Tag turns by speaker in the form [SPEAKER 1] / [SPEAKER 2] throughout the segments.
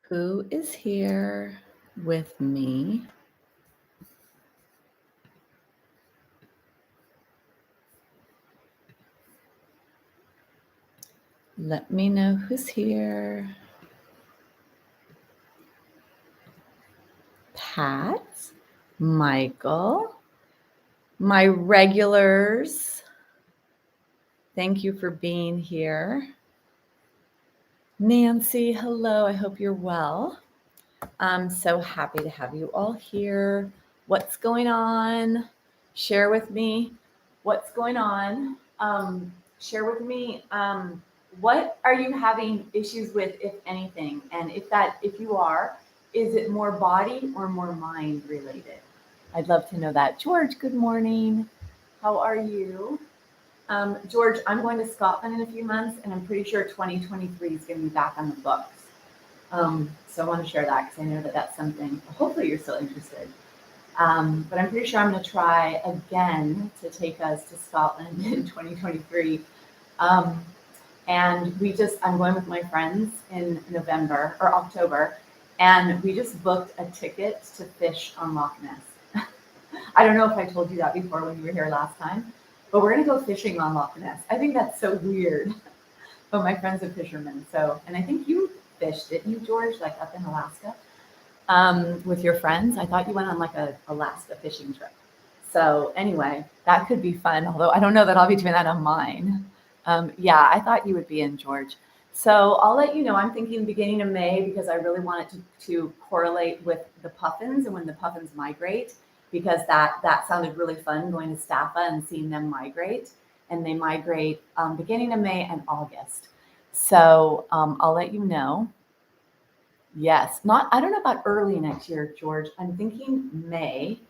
[SPEAKER 1] Who is here with me? Let me know who's here. Pat, Michael, my regulars. Thank you for being here. Nancy, hello. I hope you're well. I'm so happy to have you all here. What's going on? Share with me what's going on. Share with me what are you having issues with, if anything, and if you are, is it more body or more mind related? I'd love to know that. George, good morning. How are you? George, I'm going to Scotland in a few months, and I'm pretty sure 2023 is going to be back on the books. So I want to share that because I know that that's something, hopefully you're still interested. But I'm pretty sure I'm going to try again to take us to Scotland in 2023. And I'm going with my friends in November or October, and we just booked a ticket to fish on Loch Ness. I don't know if I told you that before when you were here last time, but we're going to go fishing on Loch Ness. I think that's so weird. But my friend's a fisherman, and I think you fished, didn't you, George, like up in Alaska with your friends? I thought you went on like a Alaska fishing trip. So anyway, that could be fun, although I don't know that I'll be doing that on mine. Yeah, I thought you would be in, George. So I'll let you know, I'm thinking beginning of May because I really want it to correlate with the puffins and when the puffins migrate, because that sounded really fun, going to Staffa and seeing them migrate. And they migrate beginning of May and August. So I'll let you know. Yes, I don't know about early next year, George. I'm thinking May.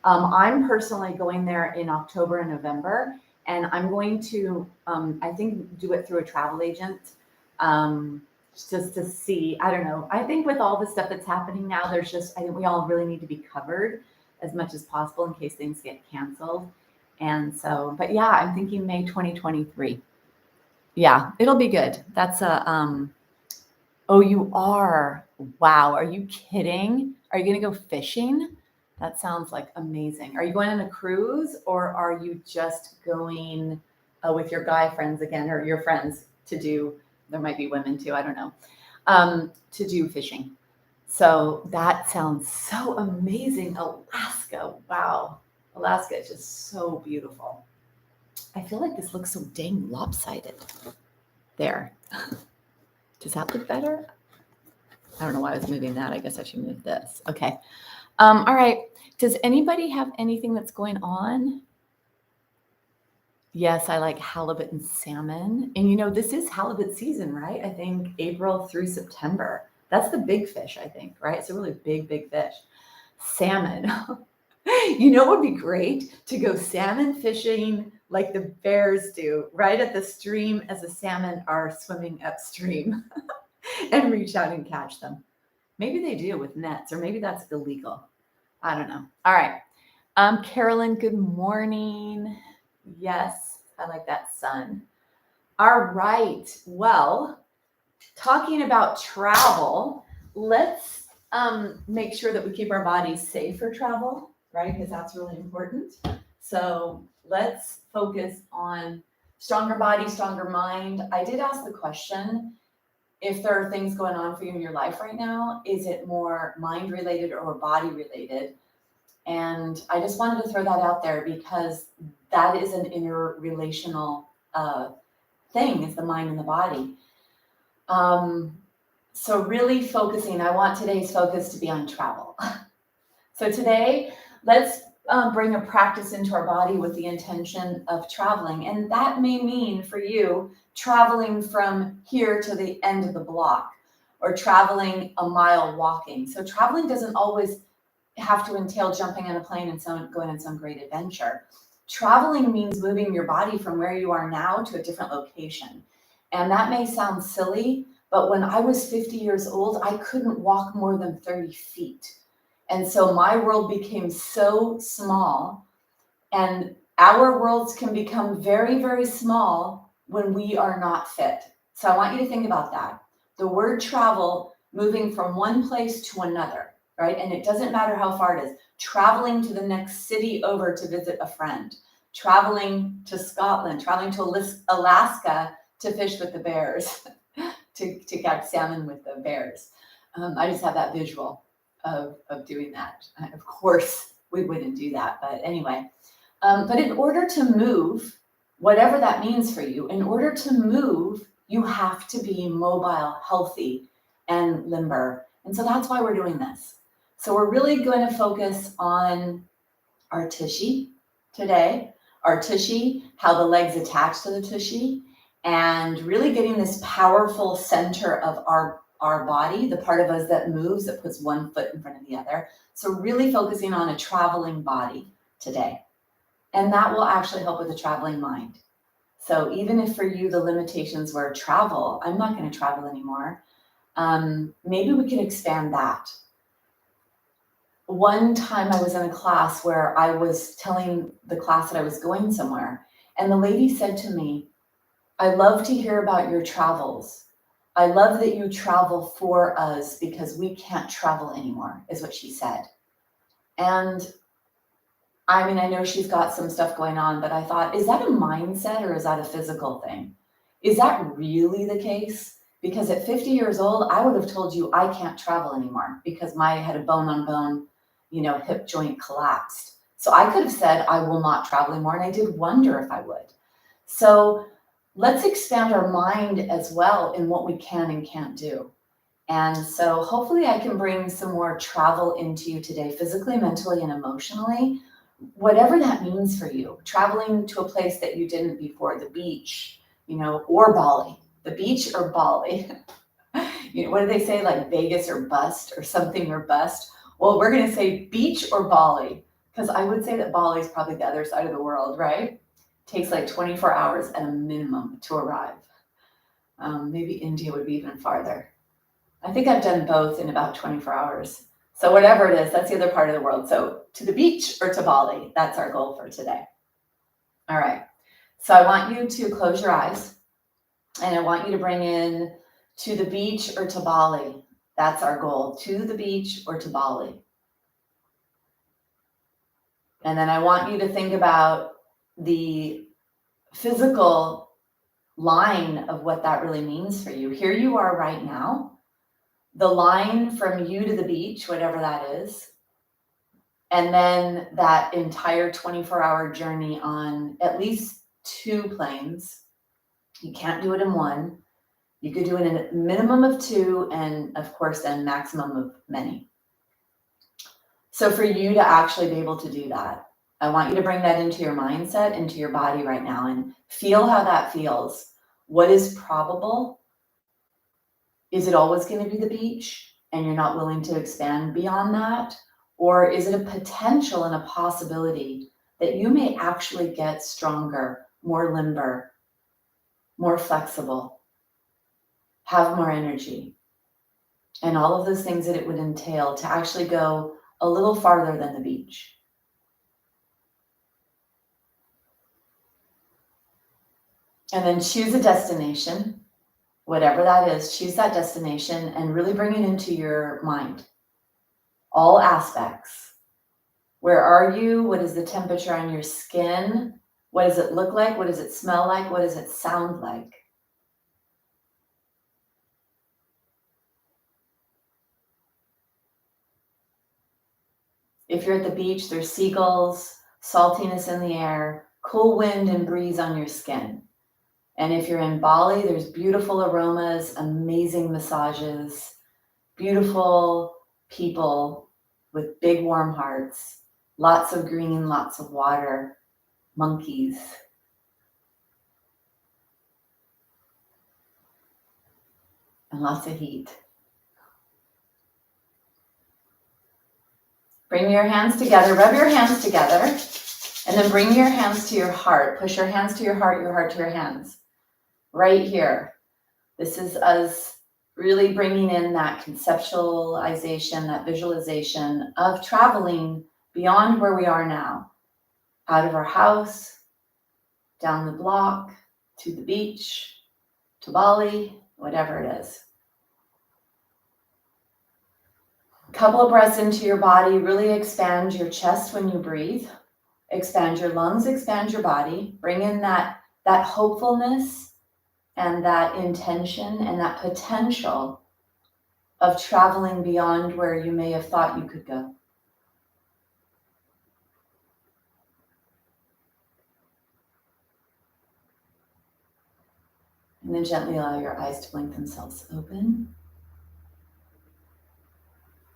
[SPEAKER 1] I'm personally going there in October and November, and I'm going to, I think, do it through a travel agent, just to see. I don't know. I think with all the stuff that's happening now, I think we all really need to be covered as much as possible in case things get canceled. And so, but yeah, I'm thinking May 2023. Yeah, it'll be good. Oh, you are. Wow. Are you kidding? Are you going to go fishing? That sounds like amazing. Are you going on a cruise or are you just going with your guy friends again, or your friends there might be women too, I don't know, to do fishing? So that sounds so amazing. Alaska. Wow. Alaska is just so beautiful. I feel like this looks so dang lopsided. There. Does that look better? I don't know why I was moving that. I guess I should move this. Okay. All right. Does anybody have anything that's going on? Yes, I like halibut and salmon. And this is halibut season, right? I think April through September. That's the big fish, I think, right? It's a really big, big fish. Salmon. It would be great to go salmon fishing like the bears do, right at the stream as the salmon are swimming upstream and reach out and catch them. Maybe they do with nets, or maybe that's illegal. I don't know. All right. Carolyn, good morning. Yes, I like that sun. All right. Well, talking about travel, let's make sure that we keep our bodies safe for travel, right? Because that's really important. So let's focus on stronger body, stronger mind. I did ask the question, if there are things going on for you in your life right now, is it more mind related or body related? And I just wanted to throw that out there because that is an interrelational thing, is the mind and the body. So really focusing, I want today's focus to be on travel. So today, let's bring a practice into our body with the intention of traveling. And that may mean for you traveling from here to the end of the block, or traveling a mile walking. So traveling doesn't always have to entail jumping on a plane and going on some great adventure. Traveling means moving your body from where you are now to a different location. And that may sound silly, but when I was 50 years old, I couldn't walk more than 30 feet. And so my world became so small, and our worlds can become very, very small when we are not fit. So I want you to think about that. The word travel moving from one place to another, right? And it doesn't matter how far it is, traveling to the next city over to visit a friend, traveling to Scotland, traveling to Alaska to fish with the bears, to catch salmon with the bears. I just have that visual of doing that. Of course, we wouldn't do that, but anyway. But in order to move, whatever that means for you, in order to move, you have to be mobile, healthy, and limber. And so that's why we're doing this. So we're really going to focus on our tushy today, our tushy, how the legs attach to the tushy, and really getting this powerful center of our body, the part of us that moves, that puts one foot in front of the other. So really focusing on a traveling body today. And that will actually help with the traveling mind. So even if for you the limitations were travel, I'm not going to travel anymore. Maybe we can expand that. One time I was in a class where I was telling the class that I was going somewhere, and the lady said to me, I love to hear about your travels. I love that you travel for us because we can't travel anymore, is what she said. And I mean, I know she's got some stuff going on, but I thought, is that a mindset or is that a physical thing? Is that really the case? Because at 50 years old, I would have told you I can't travel anymore because I had a bone-on-bone, hip joint collapsed. So I could have said I will not travel anymore, and I did wonder if I would. So let's expand our mind as well in what we can and can't do. And so hopefully I can bring some more travel into you today, physically, mentally, and emotionally, whatever that means for you. Traveling to a place that you didn't before, the beach, or Bali. The beach or Bali. What do they say, like Vegas or bust or something or bust? Well, we're going to say beach or Bali, because I would say that Bali is probably the other side of the world, right? Takes like 24 hours at a minimum to arrive. Maybe India would be even farther. I think I've done both in about 24 hours. So whatever it is, that's the other part of the world. So to the beach or to Bali, that's our goal for today. All right. So I want you to close your eyes, and I want you to bring in to the beach or to Bali. That's our goal, to the beach or to Bali. And then I want you to think about the physical line of what that really means for you. Here you are right now, the line from you to the beach, whatever that is, and then that entire 24-hour journey on at least 2 planes. You can't do it in one. You could do it in a minimum of 2, and of course then maximum of many. So for you to actually be able to do that, I want you to bring that into your mindset, into your body right now, and feel how that feels. What is probable? Is it always going to be the beach and you're not willing to expand beyond that? Or is it a potential and a possibility that you may actually get stronger, more limber, more flexible, have more energy, and all of those things that it would entail to actually go a little farther than the beach? And then choose a destination, whatever that is, choose that destination and really bring it into your mind. All aspects. Where are you? What is the temperature on your skin? What does it look like? What does it smell like? What does it sound like? If you're at the beach, there's seagulls, saltiness in the air, cool wind and breeze on your skin. And if you're in Bali, there's beautiful aromas, amazing massages, beautiful people with big warm hearts, lots of green, lots of water, monkeys. And lots of heat. Bring your hands together, rub your hands together, and then bring your hands to your heart. Push your hands to your heart to your hands. Right here. This is us really bringing in that conceptualization, that visualization of traveling beyond where we are now, out of our house, down the block, to the beach, to Bali, whatever it is. Couple of breaths into your body. Really expand your chest when you breathe. Expand your lungs, expand your body. Bring in that hopefulness and that intention and that potential of traveling beyond where you may have thought you could go. And then gently allow your eyes to blink themselves open.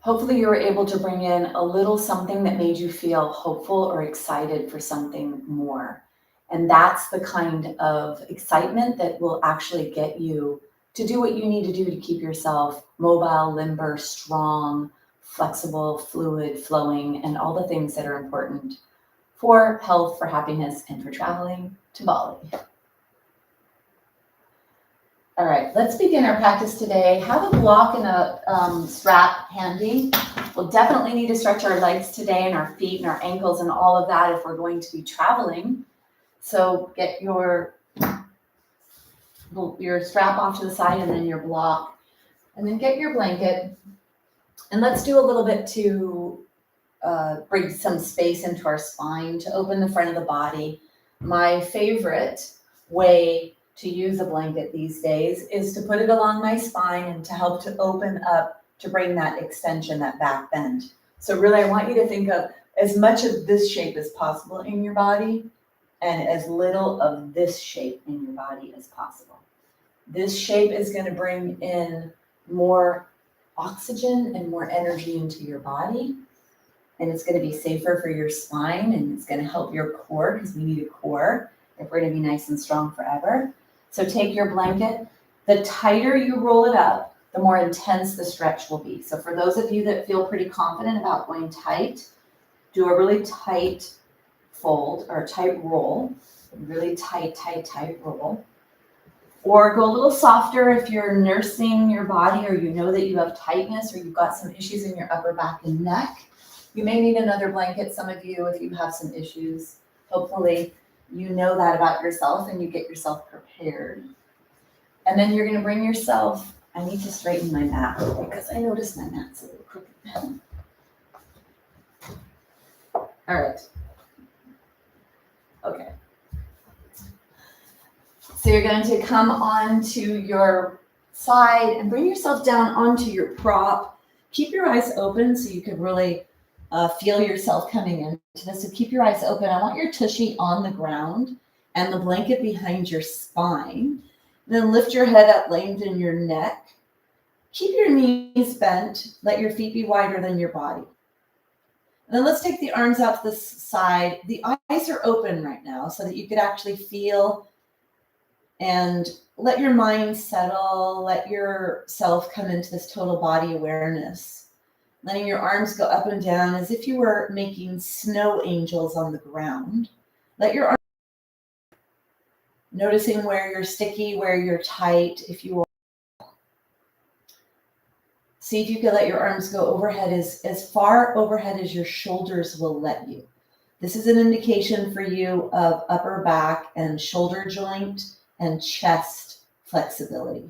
[SPEAKER 1] Hopefully you were able to bring in a little something that made you feel hopeful or excited for something more. And that's the kind of excitement that will actually get you to do what you need to do to keep yourself mobile, limber, strong, flexible, fluid, flowing, and all the things that are important for health, for happiness, and for traveling to Bali. All right, let's begin our practice today. Have a block and a strap handy. We'll definitely need to stretch our legs today and our feet and our ankles and all of that if we're going to be traveling. So get your strap off to the side and then your block. And then get your blanket. And let's do a little bit to bring some space into our spine to open the front of the body. My favorite way to use a blanket these days is to put it along my spine and to help to open up, to bring that extension, that back bend. So really, I want you to think of as much of this shape as possible in your body and as little of this shape in your body as possible. This shape is going to bring in more oxygen and more energy into your body. And it's going to be safer for your spine, and it's going to help your core, because we need a core if we're going to be nice and strong forever. So take your blanket. The tighter you roll it up, the more intense the stretch will be. So for those of you that feel pretty confident about going tight, do a really tight fold or a tight roll, really tight roll. Or go a little softer if you're nursing your body or you know that you have tightness or you've got some issues in your upper back and neck. You may need another blanket, some of you, if you have some issues. Hopefully you know that about yourself and you get yourself prepared. And then you're going to bring yourself, I need to straighten my mat because I noticed my mat's a little crooked. All right. Okay. So you're going to come onto your side and bring yourself down onto your prop. Keep your eyes open so you can really feel yourself coming into this. So keep your eyes open. I want your tushy on the ground and the blanket behind your spine. Then lift your head up, lengthen your neck. Keep your knees bent. Let your feet be wider than your body. And then let's take the arms out to the side. The eyes are open right now so that you could actually feel and let your mind settle. Let yourself come into this total body awareness. Letting your arms go up and down as if you were making snow angels on the ground. Let your arms, noticing where you're sticky, where you're tight, if you are. See if you can let your arms go overhead as far overhead as your shoulders will let you. This is an indication for you of upper back and shoulder joint and chest flexibility.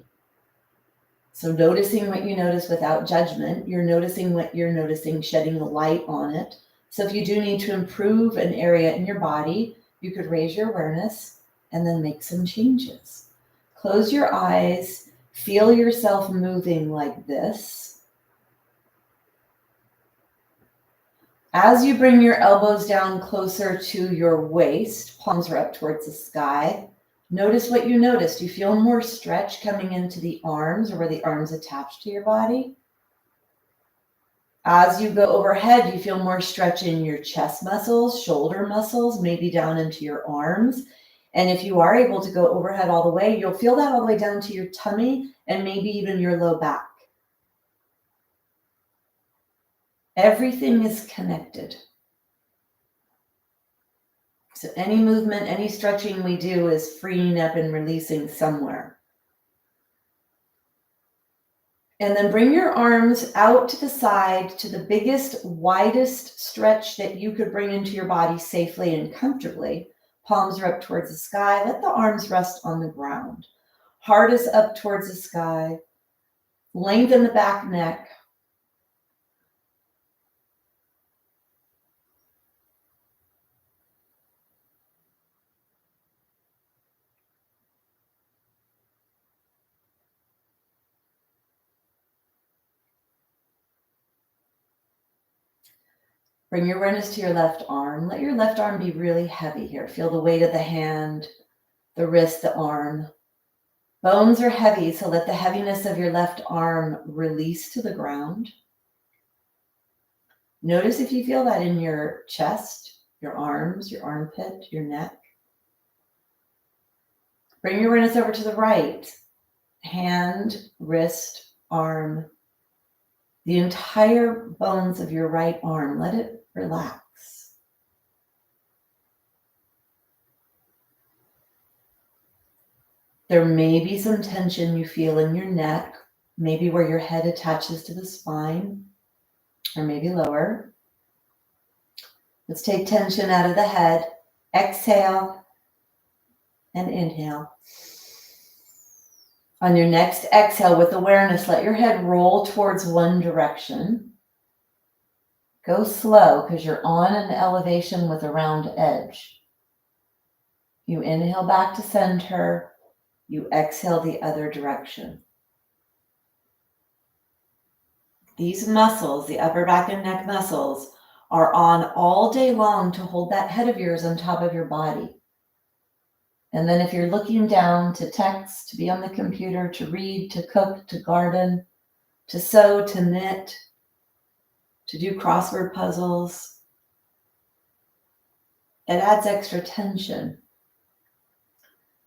[SPEAKER 1] So noticing what you notice without judgment, you're noticing what you're noticing, shedding the light on it. So if you do need to improve an area in your body, you could raise your awareness and then make some changes. Close your eyes, feel yourself moving like this. As you bring your elbows down closer to your waist, palms are up towards the sky. Notice what you notice. Do you feel more stretch coming into the arms or where the arms attached to your body? As you go overhead, you feel more stretch in your chest muscles, shoulder muscles, maybe down into your arms. And if you are able to go overhead all the way, you'll feel that all the way down to your tummy and maybe even your low back. Everything is connected. So any movement, any stretching we do is freeing up and releasing somewhere. And then bring your arms out to the side to the biggest, widest stretch that you could bring into your body safely and comfortably. Palms are up towards the sky. Let the arms rest on the ground. Heart is up towards the sky. Lengthen the back neck.
[SPEAKER 2] Bring your awareness to your left arm. Let your left arm be really heavy here. Feel the weight of the hand, the wrist, the arm. Bones are heavy, so let the heaviness of your left arm release to the ground. Notice if you feel that in your chest, your arms, your armpit, your neck. Bring your awareness over to the right. Hand, wrist, arm, the entire bones of your right arm. Let it relax. There may be some tension you feel in your neck, maybe where your head attaches to the spine, or maybe lower. Let's take tension out of the head. Exhale and inhale. On your next exhale with awareness, let your head roll towards one direction. Go slow because you're on an elevation with a round edge. You inhale back to center. You exhale the other direction. These muscles, the upper back and neck muscles, are on all day long to hold that head of yours on top of your body. And then if you're looking down to text, to be on the computer, to read, to cook, to garden, to sew, to knit, to do crossword puzzles, it adds extra tension.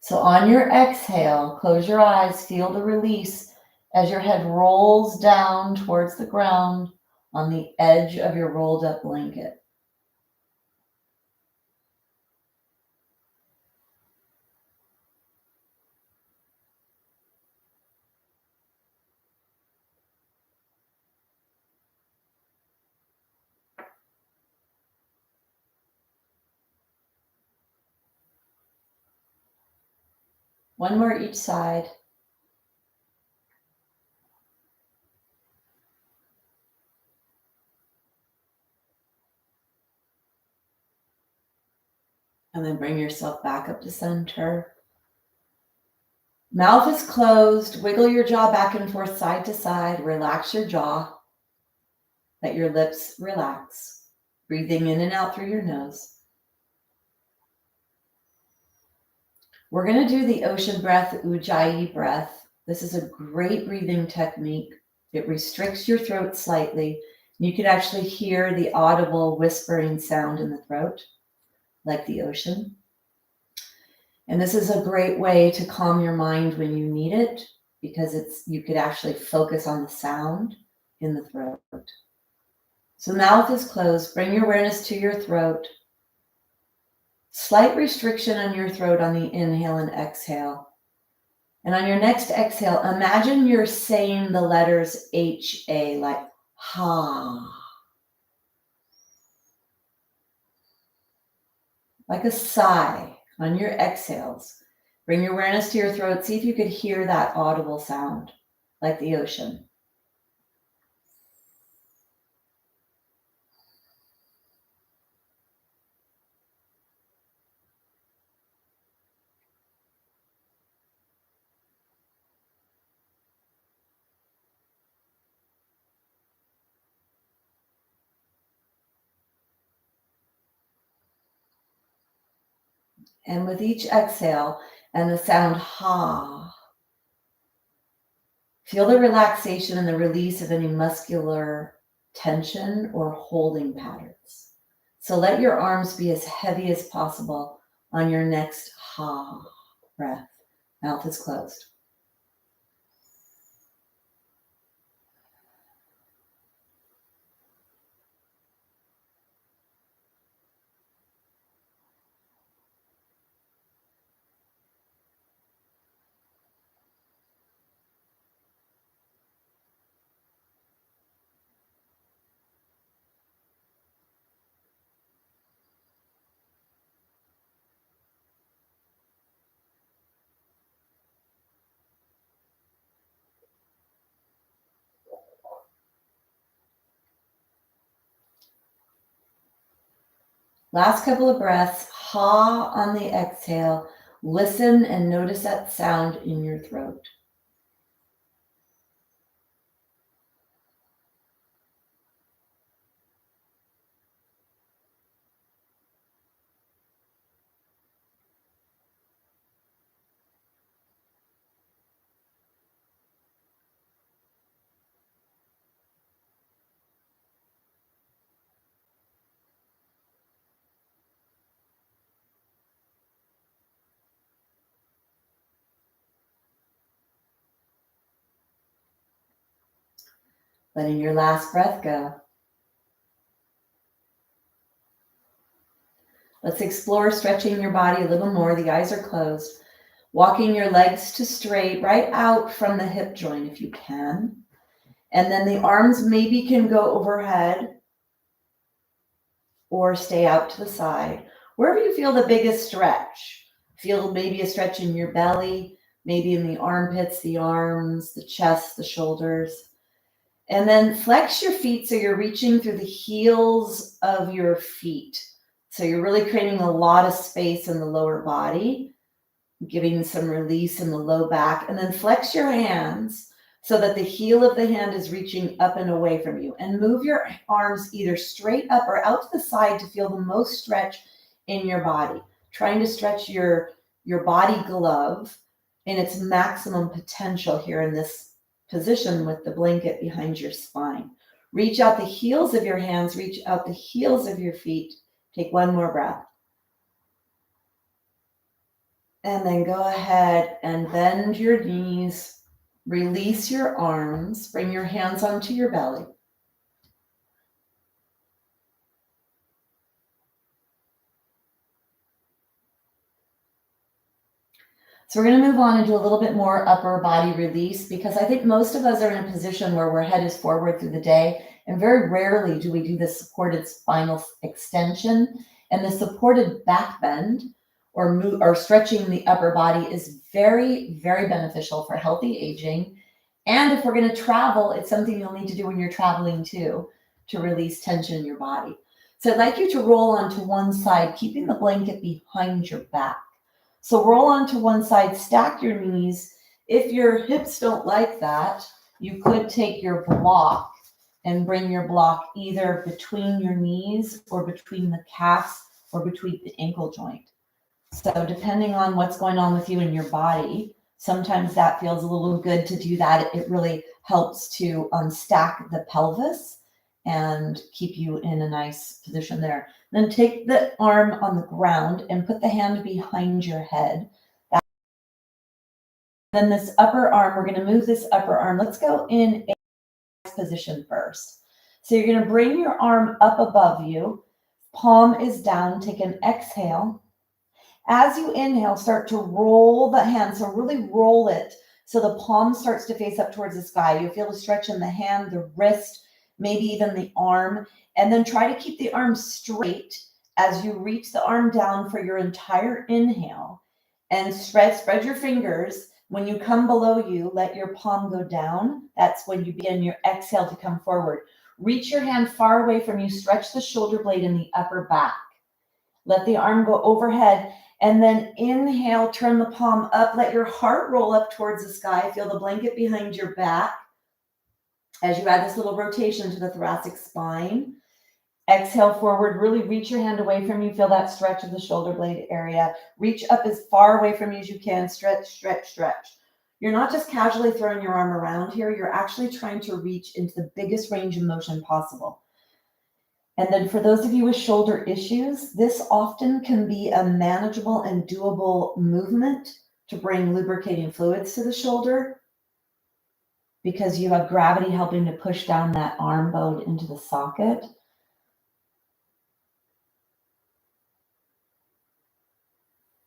[SPEAKER 2] So on your exhale, close your eyes, feel the release as your head rolls down towards the ground on the edge of your rolled up blanket. One more each side. And then bring yourself back up to center. Mouth is closed. Wiggle your jaw back and forth, side to side. Relax your jaw. Let your lips relax. Breathing in and out through your nose. We're going to do the ocean breath, Ujjayi breath. This is a great breathing technique. It restricts your throat slightly. You can actually hear the audible whispering sound in the throat, like the ocean. And this is a great way to calm your mind when you need it, because you could actually focus on the sound in the throat. So mouth is closed. Bring your awareness to your throat. Slight restriction on your throat on the inhale and exhale. And on your next exhale, imagine you're saying the letters H-A, like ha. Like a sigh on your exhales. Bring your awareness to your throat. See if you could hear that audible sound, like the ocean. And with each exhale and the sound ha, feel the relaxation and the release of any muscular tension or holding patterns. So let your arms be as heavy as possible on your next ha breath. Mouth is closed. Last couple of breaths, ha on the exhale. Listen and notice that sound in your throat. Letting your last breath go. Let's explore stretching your body a little more. The eyes are closed. Walking your legs to straight, right out from the hip joint if you can. And then the arms maybe can go overhead or stay out to the side. Wherever you feel the biggest stretch. Feel maybe a stretch in your belly, maybe in the armpits, the arms, the chest, the shoulders. And then flex your feet so you're reaching through the heels of your feet. So you're really creating a lot of space in the lower body, giving some release in the low back. And then flex your hands so that the heel of the hand is reaching up and away from you. And move your arms either straight up or out to the side to feel the most stretch in your body. Trying to stretch your body glove in its maximum potential here in this position with the blanket behind your spine. Reach out the heels of your hands, reach out the heels of your feet. Take one more breath. And then go ahead and bend your knees, release your arms, bring your hands onto your belly. So we're going to move on and do a little bit more upper body release because I think most of us are in a position where our head is forward through the day, and very rarely do we do the supported spinal extension. And the supported back bend or stretching the upper body is very, very beneficial for healthy aging. And if we're going to travel, it's something you'll need to do when you're traveling too, to release tension in your body. So I'd like you to roll onto one side, keeping the blanket behind your back. So roll onto one side, stack your knees. If your hips don't like that, you could take your block and bring your block either between your knees or between the calves or between the ankle joint. So depending on what's going on with you in your body, sometimes that feels a little good to do that. It really helps to unstack the pelvis and keep you in a nice position there. Then take the arm on the ground and put the hand behind your head. Then this upper arm, we're going to move this upper arm. Let's go in a position first. So you're going to bring your arm up above you. Palm is down. Take an exhale. As you inhale, start to roll the hand. So really roll it so the palm starts to face up towards the sky. You'll feel a stretch in the hand, the wrist, maybe even the arm. And then try to keep the arm straight as you reach the arm down for your entire inhale. And spread your fingers. When you come below you, let your palm go down. That's when you begin your exhale to come forward. Reach your hand far away from you. Stretch the shoulder blade in the upper back. Let the arm go overhead. And then inhale, turn the palm up. Let your heart roll up towards the sky. Feel the blanket behind your back as you add this little rotation to the thoracic spine. Exhale forward. Really reach your hand away from you. Feel that stretch of the shoulder blade area. Reach up as far away from you as you can. Stretch, stretch, stretch. You're not just casually throwing your arm around here. You're actually trying to reach into the biggest range of motion possible. And then for those of you with shoulder issues, this often can be a manageable and doable movement to bring lubricating fluids to the shoulder because you have gravity helping to push down that arm bone into the socket.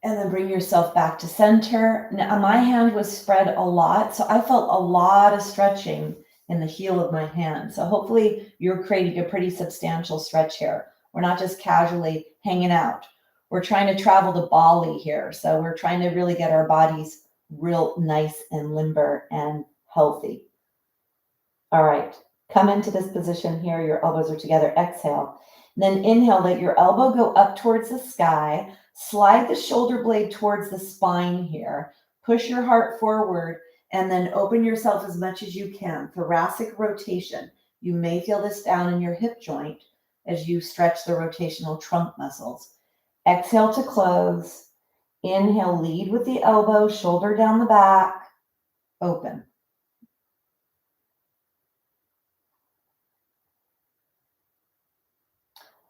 [SPEAKER 2] And then bring yourself back to center. Now, my hand was spread a lot, so I felt a lot of stretching in the heel of my hand. So hopefully you're creating a pretty substantial stretch here. We're not just casually hanging out. We're trying to travel to Bali here. So we're trying to really get our bodies real nice and limber and healthy. All right, come into this position here. Your elbows are together. Exhale. Then inhale, let your elbow go up towards the sky. Slide the shoulder blade towards the spine here. Push your heart forward and then open yourself as much as you can. Thoracic rotation. You may feel this down in your hip joint as you stretch the rotational trunk muscles. Exhale to close. Inhale, lead with the elbow, shoulder down the back. Open.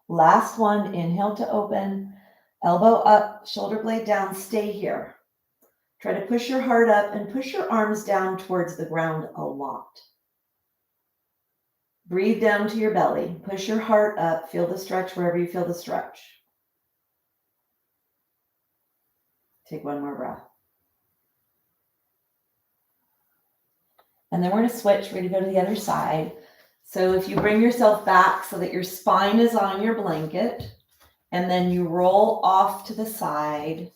[SPEAKER 2] Last one, inhale to open, elbow up, shoulder blade down, stay here. Try to push your heart up and push your arms down towards the ground a lot. Breathe down to your belly. Push your heart up. Feel the stretch wherever you feel the stretch. Take one more breath. And then we're going to switch. We're going to go to the other side. So if you bring yourself back so that your spine is on your blanket, and then you roll off to the side,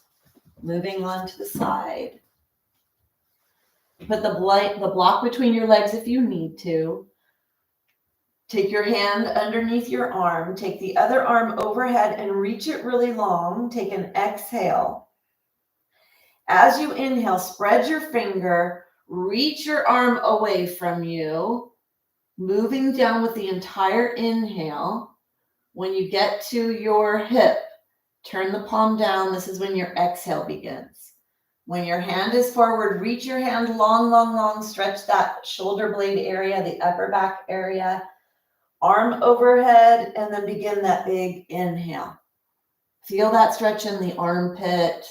[SPEAKER 2] moving on to the side. Put the block between your legs if you need to. Take your hand underneath your arm. Take the other arm overhead and reach it really long. Take an exhale. As you inhale, spread your finger. Reach your arm away from you. Moving down with the entire inhale. When you get to your hip, turn the palm down. This is when your exhale begins. When your hand is forward, reach your hand long, long, long. Stretch that shoulder blade area, the upper back area. Arm overhead, and then begin that big inhale. Feel that stretch in the armpit,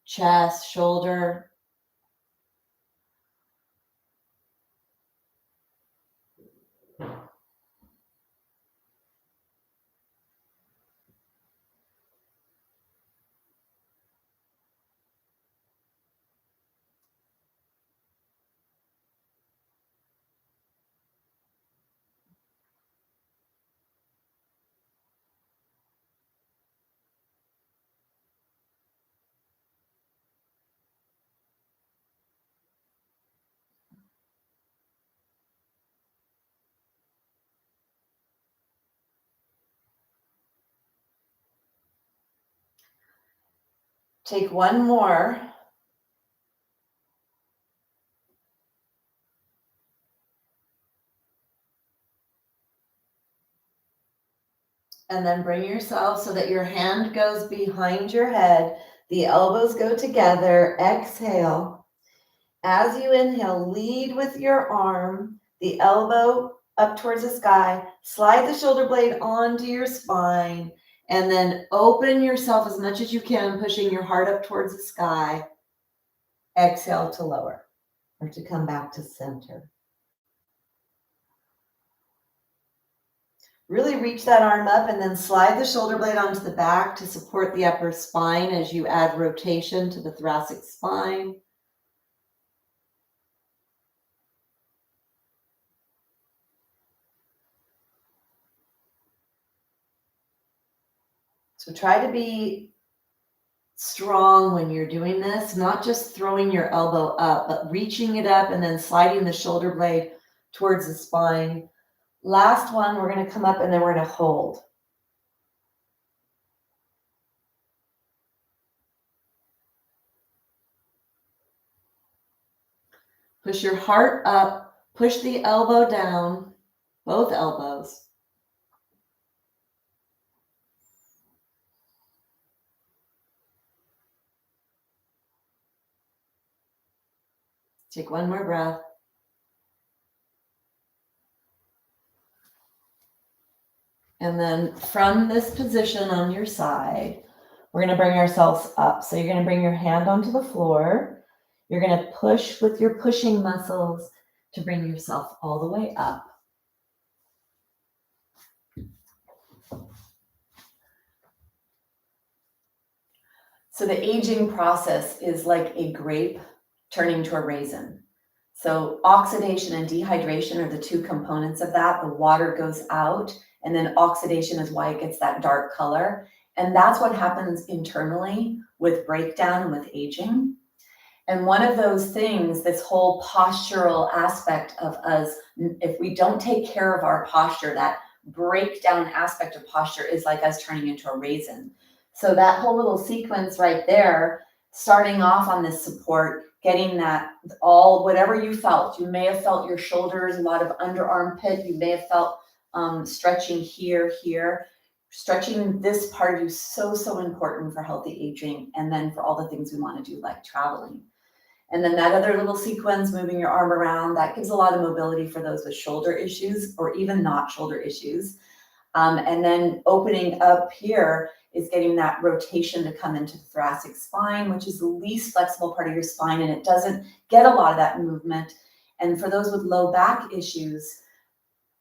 [SPEAKER 2] chest, shoulder. Take one more. And then bring yourself so that your hand goes behind your head. The elbows go together. Exhale. As you inhale, lead with your arm, the elbow up towards the sky. Slide the shoulder blade onto your spine. And then open yourself as much as you can, pushing your heart up towards the sky. Exhale to lower or to come back to center. Really reach that arm up and then slide the shoulder blade onto the back to support the upper spine as you add rotation to the thoracic spine. So try to be strong when you're doing this, not just throwing your elbow up, but reaching it up and then sliding the shoulder blade towards the spine. Last one, we're going to come up and then we're going to hold. Push your heart up, push the elbow down, both elbows. Take one more breath. And then from this position on your side, we're going to bring ourselves up. So you're going to bring your hand onto the floor. You're going to push with your pushing muscles to bring yourself all the way up. So the aging process is like a grape turning to a raisin. So oxidation and dehydration are the two components of that. The water goes out, and then oxidation is why it gets that dark color. And that's what happens internally with breakdown and with aging. And one of those things, this whole postural aspect of us, if we don't take care of our posture, that breakdown aspect of posture is like us turning into a raisin. So that whole little sequence right there, starting off on this support, getting that all, whatever you felt, you may have felt your shoulders, a lot of underarm pit, you may have felt stretching here. Stretching this part of you is so important for healthy aging, and then for all the things we want to do like traveling. And then that other little sequence, moving your arm around, that gives a lot of mobility for those with shoulder issues or even not shoulder issues. And then opening up here is getting that rotation to come into the thoracic spine, which is the least flexible part of your spine, and it doesn't get a lot of that movement. And for those with low back issues,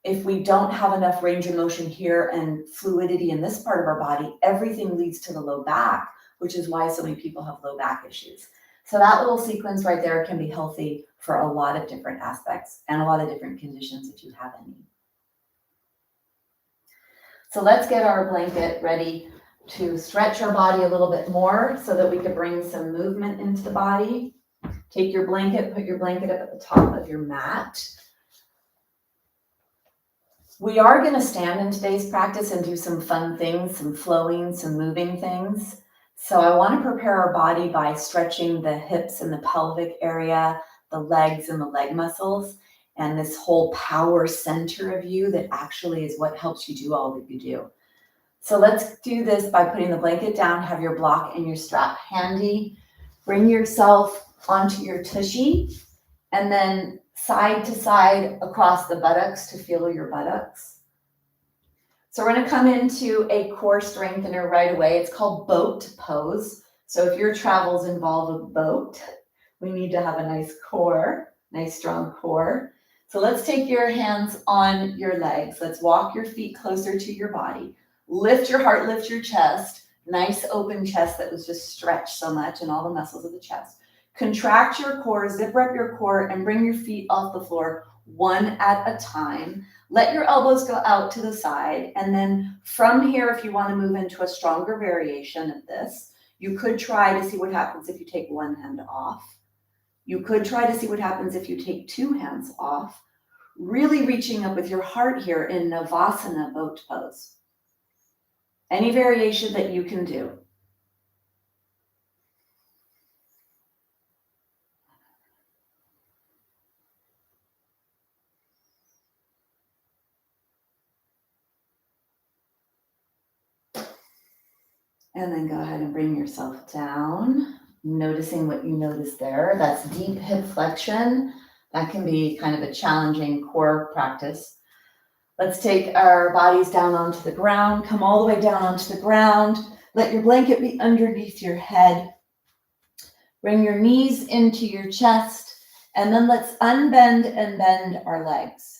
[SPEAKER 2] if we don't have enough range of motion here and fluidity in this part of our body, everything leads to the low back, which is why so many people have low back issues. So that little sequence right there can be healthy for a lot of different aspects and a lot of different conditions if you have any. So let's get our blanket ready to stretch our body a little bit more so that we can bring some movement into the body. Take your blanket, put your blanket up at the top of your mat. We are going to stand in today's practice and do some fun things, some flowing, some moving things. So I want to prepare our body by stretching the hips and the pelvic area, the legs and the leg muscles, and this whole power center of you that actually is what helps you do all that you do. So let's do this by putting the blanket down, have your block and your strap handy. Bring yourself onto your tushy and then side to side across the buttocks to feel your buttocks. So we're going to come into a core strengthener right away. It's called boat pose. So if your travels involve a boat, we need to have a nice core, nice strong core. So let's take your hands on your legs. Let's walk your feet closer to your body. Lift your heart, lift your chest. Nice open chest that was just stretched so much and all the muscles of the chest. Contract your core, zipper up your core, and bring your feet off the floor one at a time. Let your elbows go out to the side. And then from here, if you want to move into a stronger variation of this, you could try to see what happens if you take one hand off. You could try to see what happens if you take two hands off. Really reaching up with your heart here in Navasana boat pose. Any variation that you can do. And then go ahead and bring yourself down, noticing what you notice there. That's deep hip flexion. That can be kind of a challenging core practice. Let's take our bodies down onto the ground. Come all the way down onto the ground. Let your blanket be underneath your head. Bring your knees into your chest. And then let's unbend and bend our legs.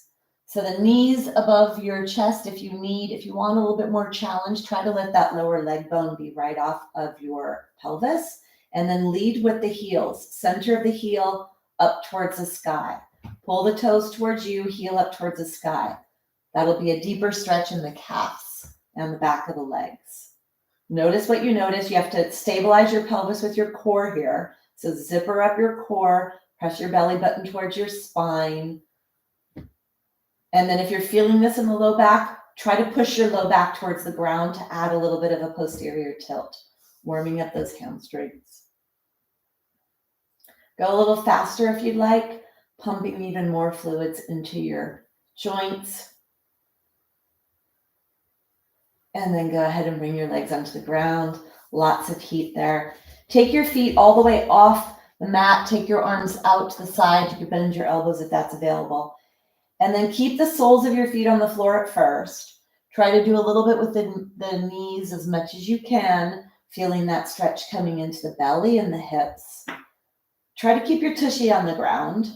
[SPEAKER 2] So the knees above your chest, if you want a little bit more challenge, try to let that lower leg bone be right off of your pelvis. And then lead with the heels. Center of the heel up towards the sky. Pull the toes towards you, heel up towards the sky. That'll be a deeper stretch in the calves and the back of the legs. Notice what you notice. You have to stabilize your pelvis with your core here. So zipper up your core, press your belly button towards your spine. And then if you're feeling this in the low back, try to push your low back towards the ground to add a little bit of a posterior tilt, warming up those hamstrings. Go a little faster if you'd like, pumping even more fluids into your joints. And then go ahead and bring your legs onto the ground. Lots of heat there. Take your feet all the way off the mat. Take your arms out to the side. You can bend your elbows if that's available. And then keep the soles of your feet on the floor at first. Try to do a little bit with the knees as much as you can, feeling that stretch coming into the belly and the hips. Try to keep your tushy on the ground.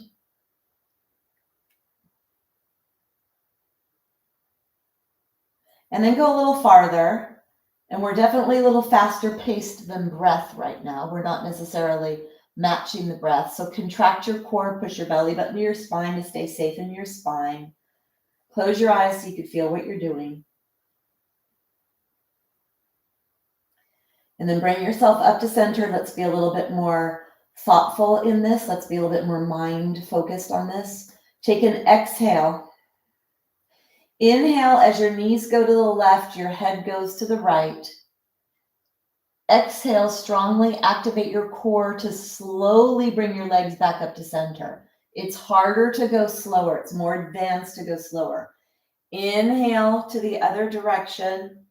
[SPEAKER 2] And then go a little farther. And we're definitely a little faster paced than breath right now. We're not necessarily matching the breath. So contract your core, push your belly button to your spine to stay safe in your spine. Close your eyes so you can feel what you're doing. And then bring yourself up to center. Let's be a little bit more thoughtful in this. Let's be a little bit more mind focused on this. Take an exhale. Inhale as your knees go to the left, your head goes to the right. Exhale, strongly activate your core to slowly bring your legs back up to center. It's harder to go slower. It's more advanced to go slower. Inhale to the other direction.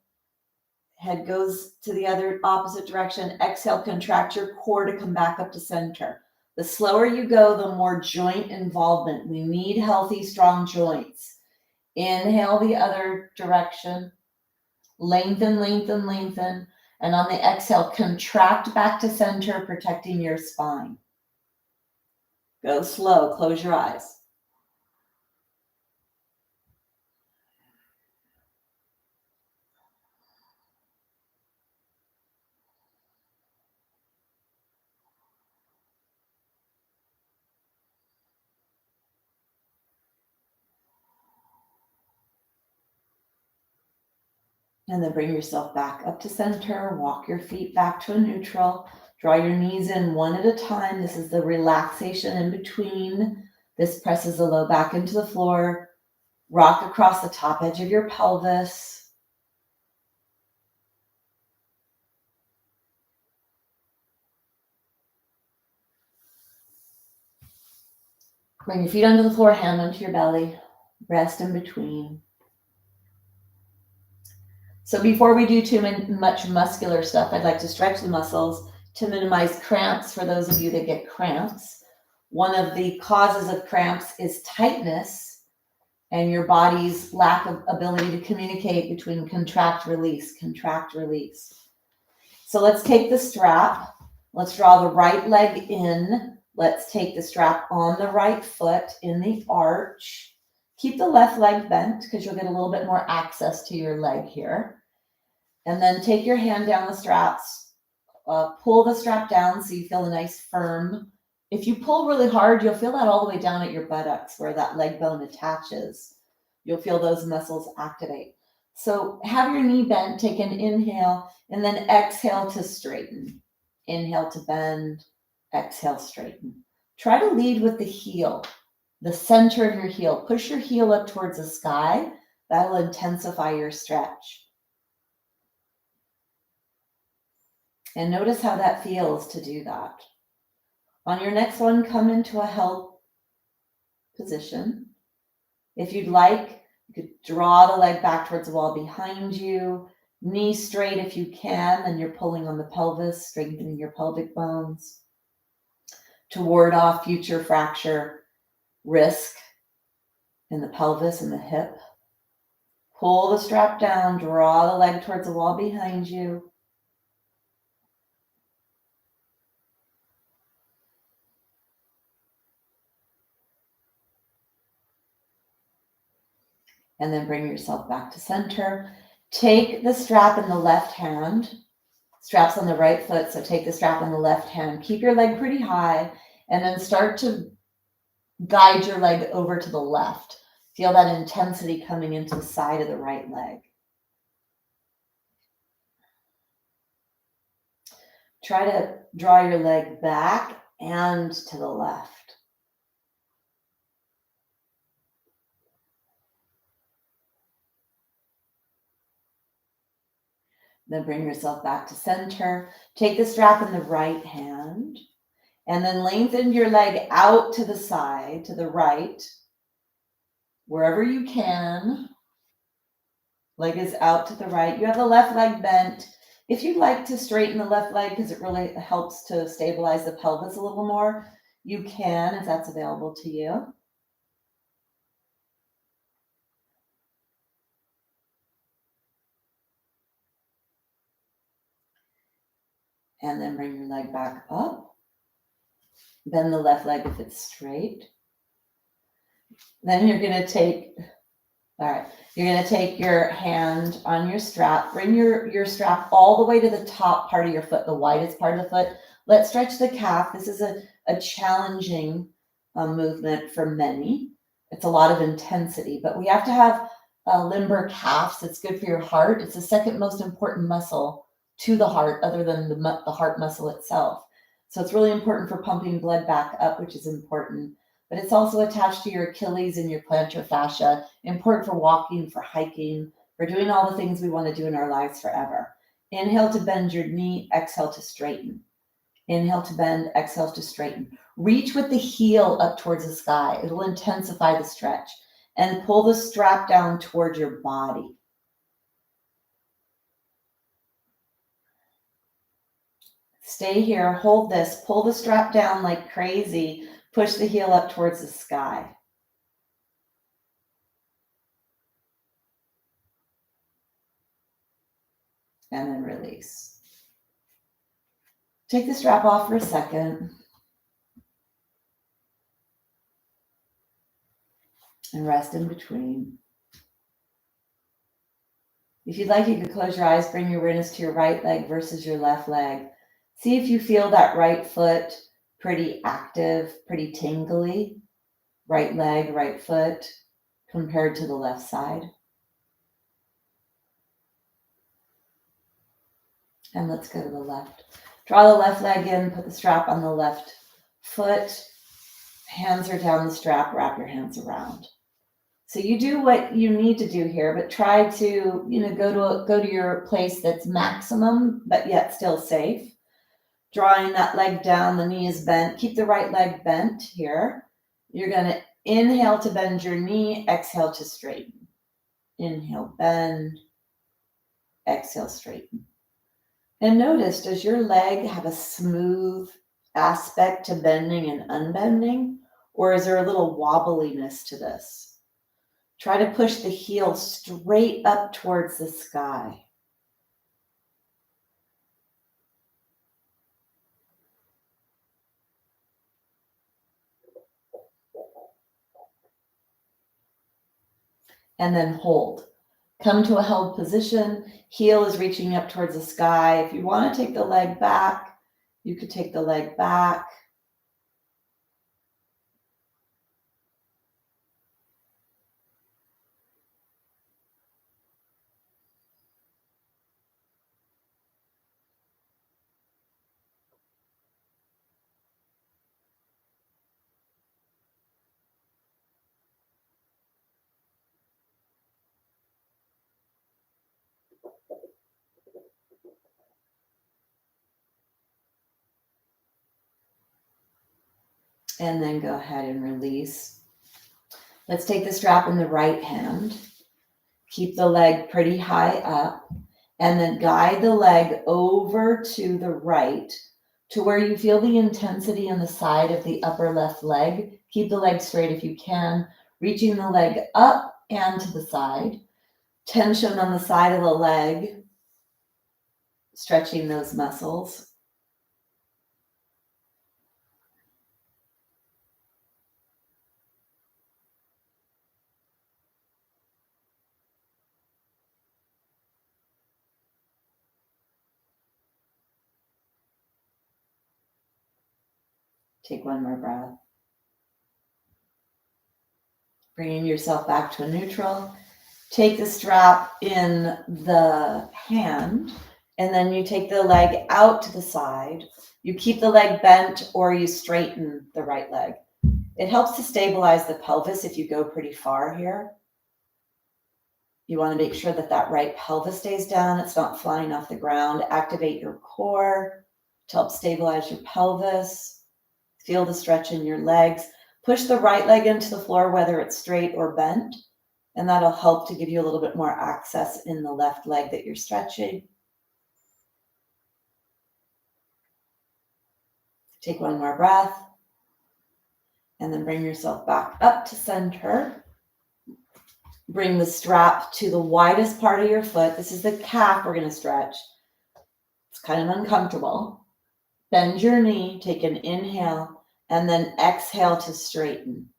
[SPEAKER 2] Head goes to the other opposite direction. Exhale, contract your core to come back up to center. The slower you go, the more joint involvement. We need healthy, strong joints. Inhale the other direction. Lengthen, lengthen, lengthen. And on the exhale, contract back to center, protecting your spine. Go slow. Close your eyes. And then bring yourself back up to center. Walk your feet back to a neutral. Draw your knees in one at a time. This is the relaxation in between. This presses the low back into the floor. Rock across the top edge of your pelvis. Bring your feet onto the floor, hand onto your belly. Rest in between. So before we do too much muscular stuff, I'd like to stretch the muscles to minimize cramps for those of you that get cramps. One of the causes of cramps is tightness and your body's lack of ability to communicate between contract, release, contract, release. So let's take the strap. Let's draw the right leg in. Let's take the strap on the right foot in the arch. Keep the left leg bent because you'll get a little bit more access to your leg here. And then take your hand down the straps, pull the strap down so you feel a nice firm. If you pull really hard, you'll feel that all the way down at your buttocks where that leg bone attaches. You'll feel those muscles activate. So have your knee bent, take an inhale, and then exhale to straighten. Inhale to bend, exhale, straighten. Try to lead with the heel, the center of your heel. Push your heel up towards the sky. That'll intensify your stretch. And notice how that feels to do that. On your next one, come into a held position. If you'd like, you could draw the leg back towards the wall behind you, knee straight if you can, and you're pulling on the pelvis, strengthening your pelvic bones to ward off future fracture risk in the pelvis and the hip. Pull the strap down, draw the leg towards the wall behind you. And then bring yourself back to center. Take the strap in the left hand. Strap's on the right foot, so take the strap in the left hand. Keep your leg pretty high, and then start to guide your leg over to the left. Feel that intensity coming into the side of the right leg. Try to draw your leg back and to the left. Then bring yourself back to center. Take the strap in the right hand and then lengthen your leg out to the side, to the right, wherever you can. Leg is out to the right. You have the left leg bent. If you'd like to straighten the left leg because it really helps to stabilize the pelvis a little more, you can if that's available to you. And then bring your leg back up. Bend the left leg if it's straight. Then you're going to take, you're going to take your hand on your strap. Bring your strap all the way to the top part of your foot, the widest part of the foot. Let's stretch the calf. This is a challenging movement for many. It's a lot of intensity, but we have to have limber calves. It's good for your heart. It's the second most important muscle to the heart other than the heart muscle itself. So it's really important for pumping blood back up, which is important, but it's also attached to your Achilles and your plantar fascia, important for walking, for hiking, for doing all the things we want to do in our lives forever. Inhale to bend your knee, exhale to straighten. Inhale to bend, exhale to straighten. Reach with the heel up towards the sky. It'll intensify the stretch. And pull the strap down towards your body. Stay here, hold this, pull the strap down like crazy, push the heel up towards the sky. And then release. Take the strap off for a second. And rest in between. If you'd like, you could close your eyes, bring your awareness to your right leg versus your left leg. See if you feel that right foot pretty active, pretty tingly. Right leg, right foot compared to the left side. And let's go to the left. Draw the left leg in, put the strap on the left foot. Hands are down the strap, wrap your hands around. So you do what you need to do here, but try to, go to your place that's maximum, but yet still safe. Drawing that leg down, the knee is bent. Keep the right leg bent here. You're going to inhale to bend your knee, exhale to straighten. Inhale, bend, exhale, straighten. And notice, does your leg have a smooth aspect to bending and unbending, or is there a little wobbliness to this? Try to push the heel straight up towards the sky. And then hold. Come to a held position. Heel is reaching up towards the sky. If you want to take the leg back, you could take the leg back. And then go ahead and release. Let's take the strap in the right hand. Keep the leg pretty high up, and then guide the leg over to the right to where you feel the intensity on the side of the upper left leg. Keep the leg straight if you can, reaching the leg up and to the side. Tension on the side of the leg, stretching those muscles. Take one more breath. Bringing yourself back to a neutral. Take the strap in the hand, and then you take the leg out to the side. You keep the leg bent or you straighten the right leg. It helps to stabilize the pelvis if you go pretty far here. You want to make sure that that right pelvis stays down. It's not flying off the ground. Activate your core to help stabilize your pelvis. Feel the stretch in your legs. Push the right leg into the floor, whether it's straight or bent, and that'll help to give you a little bit more access in the left leg that you're stretching. Take one more breath, and then bring yourself back up to center. Bring the strap to the widest part of your foot. This is the calf we're going to stretch. It's kind of uncomfortable. Bend your knee, take an inhale, and then exhale to straighten.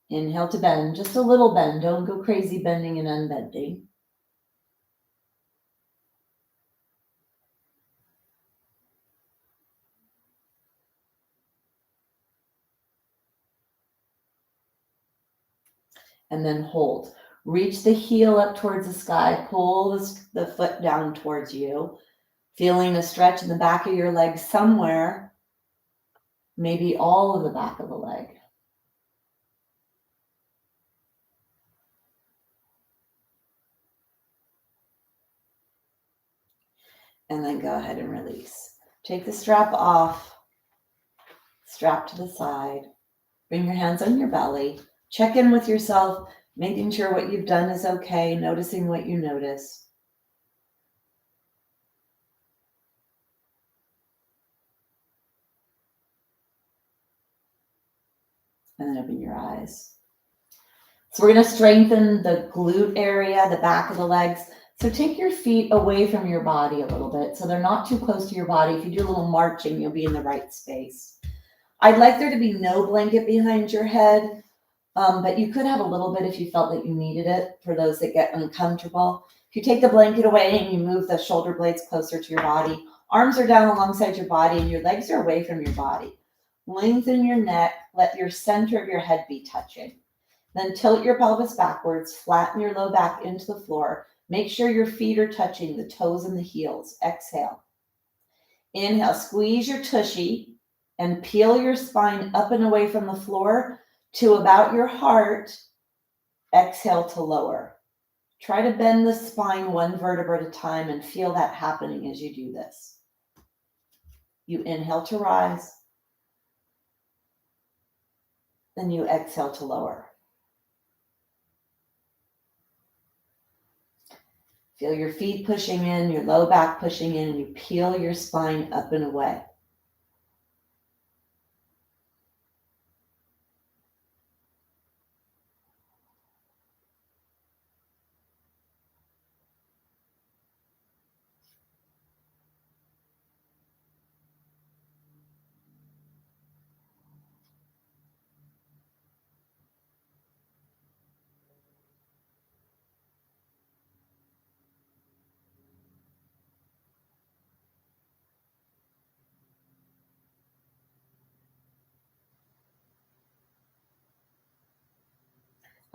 [SPEAKER 2] Inhale to bend, just a little bend. Don't go crazy bending and unbending. And then hold. Reach the heel up towards the sky. Pull the foot down towards you. Feeling a stretch in the back of your leg somewhere. Maybe all of the back of the leg. And then go ahead and release. Take the strap off. Strap to the side. Bring your hands on your belly. Check in with yourself, making sure what you've done is okay, noticing what you notice. And then open your eyes. So we're going to strengthen the glute area, the back of the legs. So take your feet away from your body a little bit so they're not too close to your body. If you do a little marching, you'll be in the right space. I'd like there to be no blanket behind your head. But you could have a little bit if you felt that you needed it for those that get uncomfortable. If you take the blanket away and you move the shoulder blades closer to your body, arms are down alongside your body and your legs are away from your body. Lengthen your neck, let your center of your head be touching. Then tilt your pelvis backwards, flatten your low back into the floor. Make sure your feet are touching the toes and the heels. Exhale. Inhale, squeeze your tushy and peel your spine up and away from the floor to about your heart. Exhale to lower. Try to bend the spine one vertebra at a time and feel that happening as you do this. You inhale to rise, then you exhale to lower. Feel your feet pushing in, your low back pushing in, and you peel your spine up and away.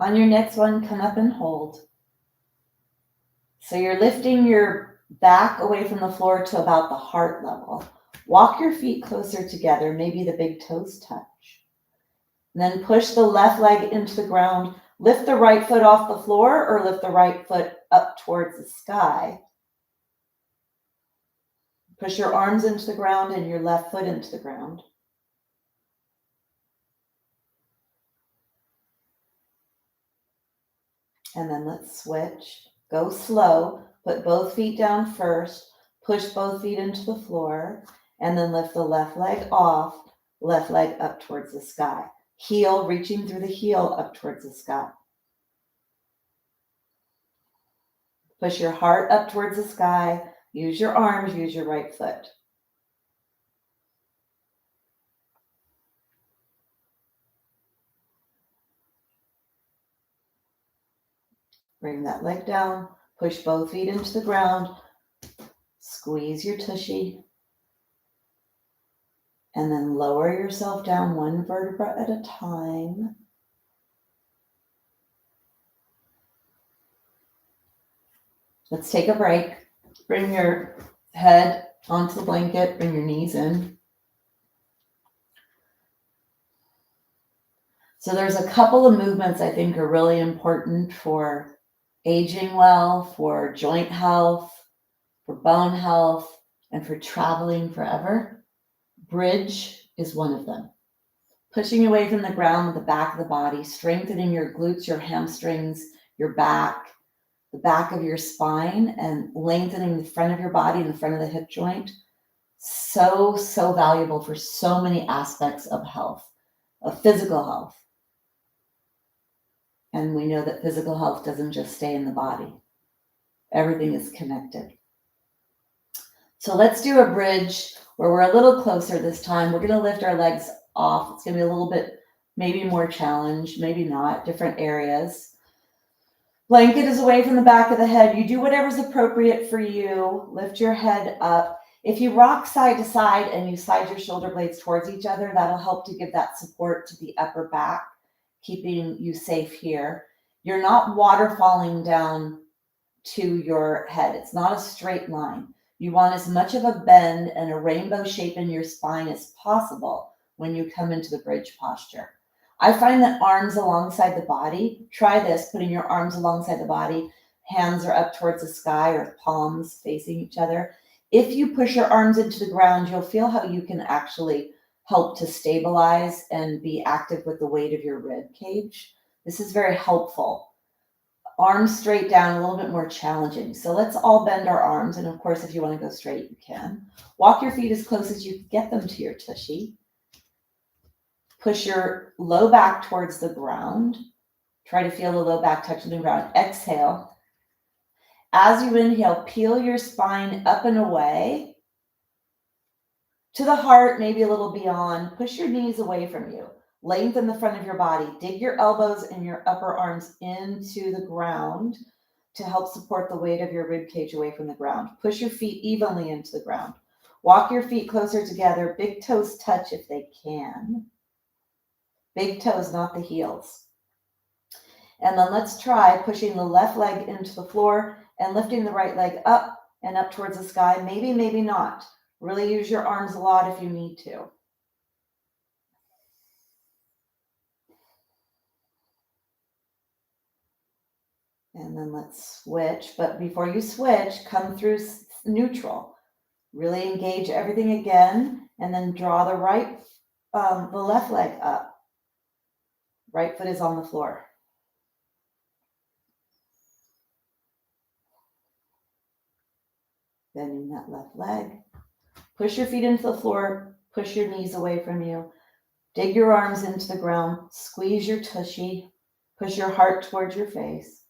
[SPEAKER 2] On your next one, come up and hold. So you're lifting your back away from the floor to about the heart level. Walk your feet closer together, maybe the big toes touch. And then push the left leg into the ground. Lift the right foot off the floor or lift the right foot up towards the sky. Push your arms into the ground and your left foot into the ground. And then let's switch. Go slow. Put both feet down first. Push both feet into the floor. And then lift the left leg off. Left leg up towards the sky. Heel, reaching through the heel up towards the sky. Push your heart up towards the sky. Use your arms. Use your right foot. Bring that leg down. Push both feet into the ground. Squeeze your tushy. And then lower yourself down one vertebra at a time. Let's take a break. Bring your head onto the blanket. Bring your knees in. So there's a couple of movements I think are really important for aging well, for joint health, for bone health, and for traveling forever. Bridge is one of them. Pushing away from the ground with the back of the body, strengthening your glutes, your hamstrings, your back, the back of your spine, and lengthening the front of your body and the front of the hip joint. So valuable for so many aspects of health, of physical health. And we know that physical health doesn't just stay in the body. Everything is connected. So let's do a bridge where we're a little closer this time. We're going to lift our legs off. It's going to be a little bit, maybe more challenge, maybe not, different areas. Blanket is away from the back of the head. You do whatever's appropriate for you. Lift your head up. If you rock side to side and you slide your shoulder blades towards each other, that'll help to give that support to the upper back, keeping you safe here. You're not waterfalling down to your head. It's not a straight line. You want as much of a bend and a rainbow shape in your spine as possible when you come into the bridge posture. I find that arms alongside the body, try this, putting your arms alongside the body, hands are up towards the sky or palms facing each other. If you push your arms into the ground, you'll feel how you can actually help to stabilize and be active with the weight of your rib cage. This is very helpful. Arms straight down, a little bit more challenging. So let's all bend our arms. And of course, if you want to go straight, you can. Walk your feet as close as you can get them to your tushy. Push your low back towards the ground. Try to feel the low back touching the ground. Exhale. As you inhale, peel your spine up and away to the heart, maybe a little beyond. Push your knees away from you. Lengthen the front of your body. Dig your elbows and your upper arms into the ground to help support the weight of your rib cage away from the ground. Push your feet evenly into the ground. Walk your feet closer together. Big toes touch if they can. Big toes, not the heels. And then let's try pushing the left leg into the floor and lifting the right leg up and up towards the sky. Maybe, maybe not. Really use your arms a lot if you need to. And then let's switch. But before you switch, come through neutral. Really engage everything again, and then draw the left leg up. Right foot is on the floor. Bending that left leg. Push your feet into the floor. Push your knees away from you. Dig your arms into the ground. Squeeze your tushy. Push your heart towards your face.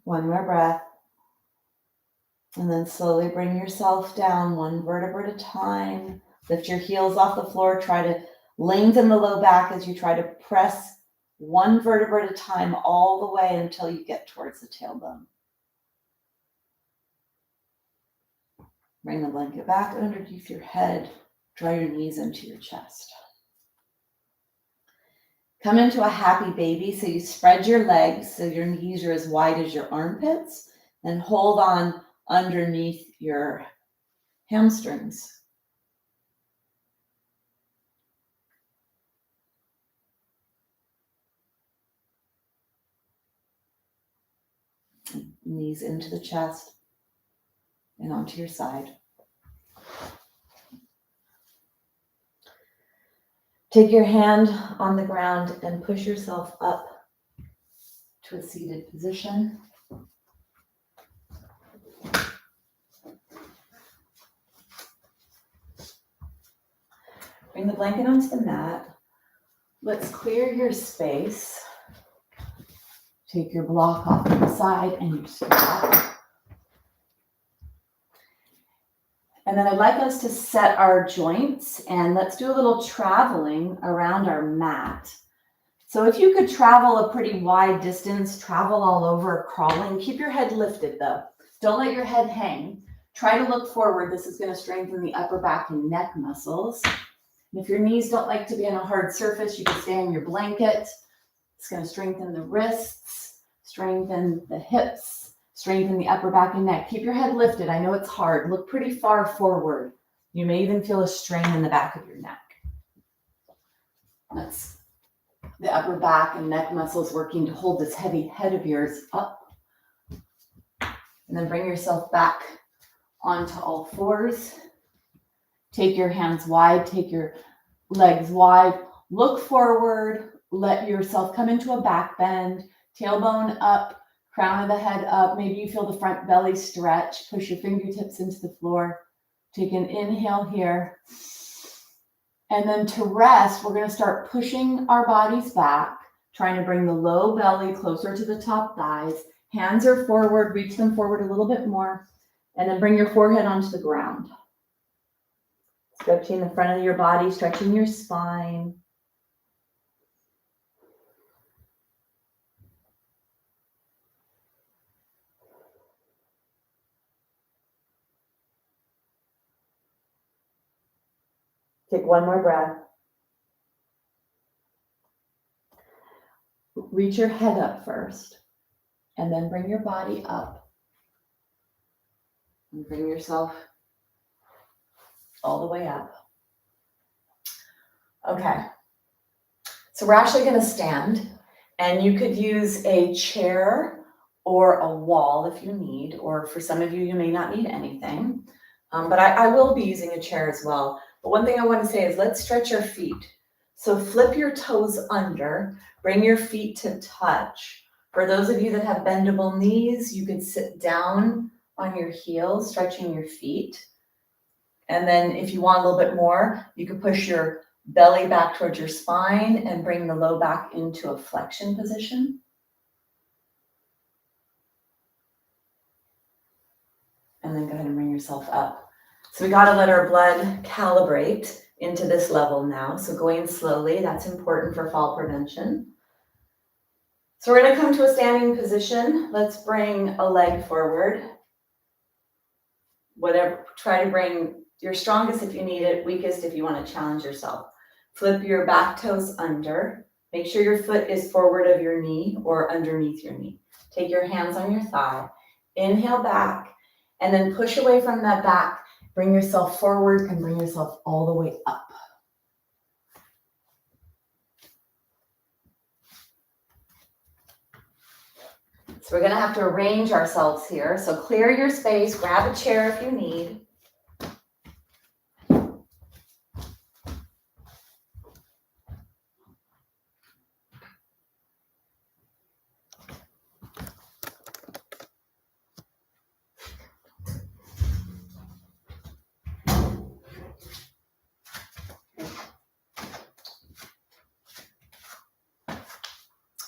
[SPEAKER 2] One more breath. And then slowly bring yourself down one vertebra at a time. Lift your heels off the floor. Try to lengthen the low back as you try to press one vertebra at a time all the way until you get towards the tailbone. Bring the blanket back underneath your head. Draw your knees into your chest. Come into a happy baby. So you spread your legs so your knees are as wide as your armpits, and hold on underneath your hamstrings. Knees into the chest and onto your side. Take your hand on the ground and push yourself up to a seated position. Bring the blanket onto the mat. Let's clear your space. Take your block off to the side and your strap. And then I'd like us to set our joints, and let's do a little traveling around our mat. So if you could travel a pretty wide distance, travel all over, crawling, keep your head lifted though. Don't let your head hang. Try to look forward. This is going to strengthen the upper back and neck muscles. And if your knees don't like to be on a hard surface, you can stay on your blanket. It's going to strengthen the wrists, strengthen the hips, strengthen the upper back and neck. Keep your head lifted. I know it's hard. Look pretty far forward. You may even feel a strain in the back of your neck. That's the upper back and neck muscles working to hold this heavy head of yours up. And then bring yourself back onto all fours. Take your hands wide, take your legs wide. Look forward, let yourself come into a back bend, tailbone up, crown of the head up. Maybe you feel the front belly stretch. Push your fingertips into the floor. Take an inhale here. And then to rest, we're going to start pushing our bodies back, trying to bring the low belly closer to the top thighs. Hands are forward, reach them forward a little bit more, and then bring your forehead onto the ground. Stretching the front of your body, stretching your spine. Take one more breath. Reach your head up first, and then bring your body up. And bring yourself all the way up. Okay. So we're actually going to stand, and you could use a chair or a wall if you need, or for some of you, you may not need anything. But I will be using a chair as well. But one thing I want to say is let's stretch our feet. So flip your toes under, bring your feet to touch. For those of you that have bendable knees, you could sit down on your heels, stretching your feet. And then if you want a little bit more, you could push your belly back towards your spine and bring the low back into a flexion position. And then go ahead and bring yourself up. So we got to let our blood calibrate into this level now. So going slowly, that's important for fall prevention. So we're going to come to a standing position. Let's bring a leg forward. Whatever, try to bring your strongest if you need it, weakest if you want to challenge yourself. Flip your back toes under. Make sure your foot is forward of your knee or underneath your knee. Take your hands on your thigh. Inhale back
[SPEAKER 1] And then push away from that back. Bring yourself forward and bring yourself all the way up. So we're going to have to arrange ourselves here. So clear your space, grab a chair if you need.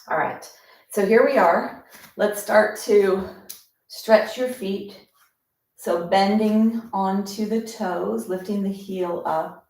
[SPEAKER 1] All right, so here we are. Let's start to stretch your feet. So bending onto the toes, lifting the heel up.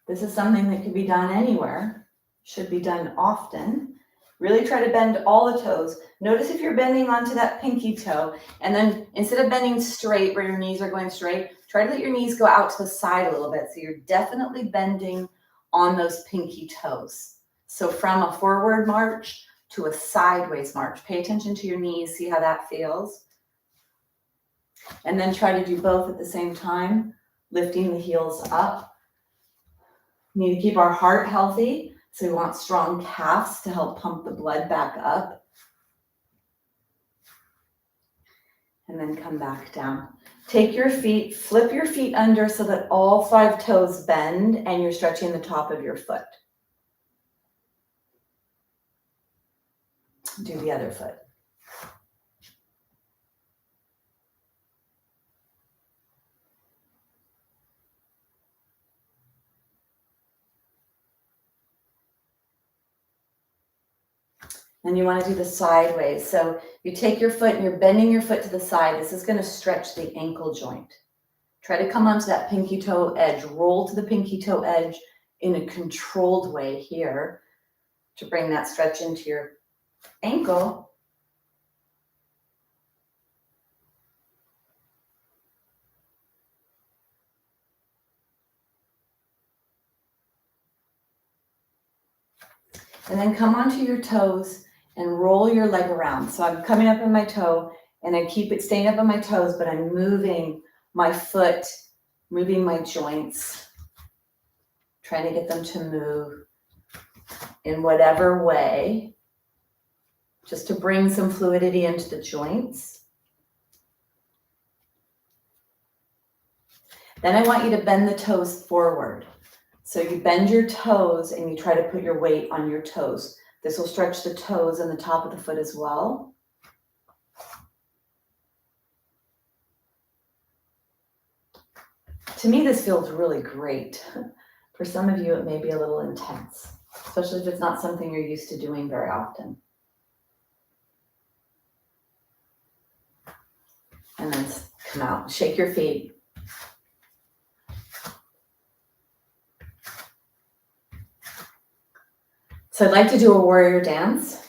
[SPEAKER 1] This is something that can be done anywhere, should be done often. Really try to bend all the toes. Notice if you're bending onto that pinky toe, and then instead of bending straight where your knees are going straight, try to let your knees go out to the side a little bit. So you're definitely bending on those pinky toes. So from a forward march to a sideways march. Pay attention to your knees, see how that feels. And then try to do both at the same time, lifting the heels up. We need to keep our heart healthy, so we want strong calves to help pump the blood back up. And then come back down. Take your feet, flip your feet under so that all 5 toes bend and you're stretching the top of your foot. Do the other foot. And you want to do the sideways. So you take your foot and you're bending your foot to the side. This is going to stretch the ankle joint. Try to come onto that pinky toe edge. Roll to the pinky toe edge in a controlled way here to bring that stretch into your ankle. And then come onto your toes and roll your leg around. So I'm coming up on my toe and I keep it staying up on my toes, but I'm moving my foot, moving my joints, trying to get them to move in whatever way, just to bring some fluidity into the joints. Then I want you to bend the toes forward. So you bend your toes and you try to put your weight on your toes. This will stretch the toes and the top of the foot as well. To me, this feels really great. For some of you, it may be a little intense, especially if it's not something you're used to doing very often. And then come out, shake your feet. So I'd like to do a warrior dance.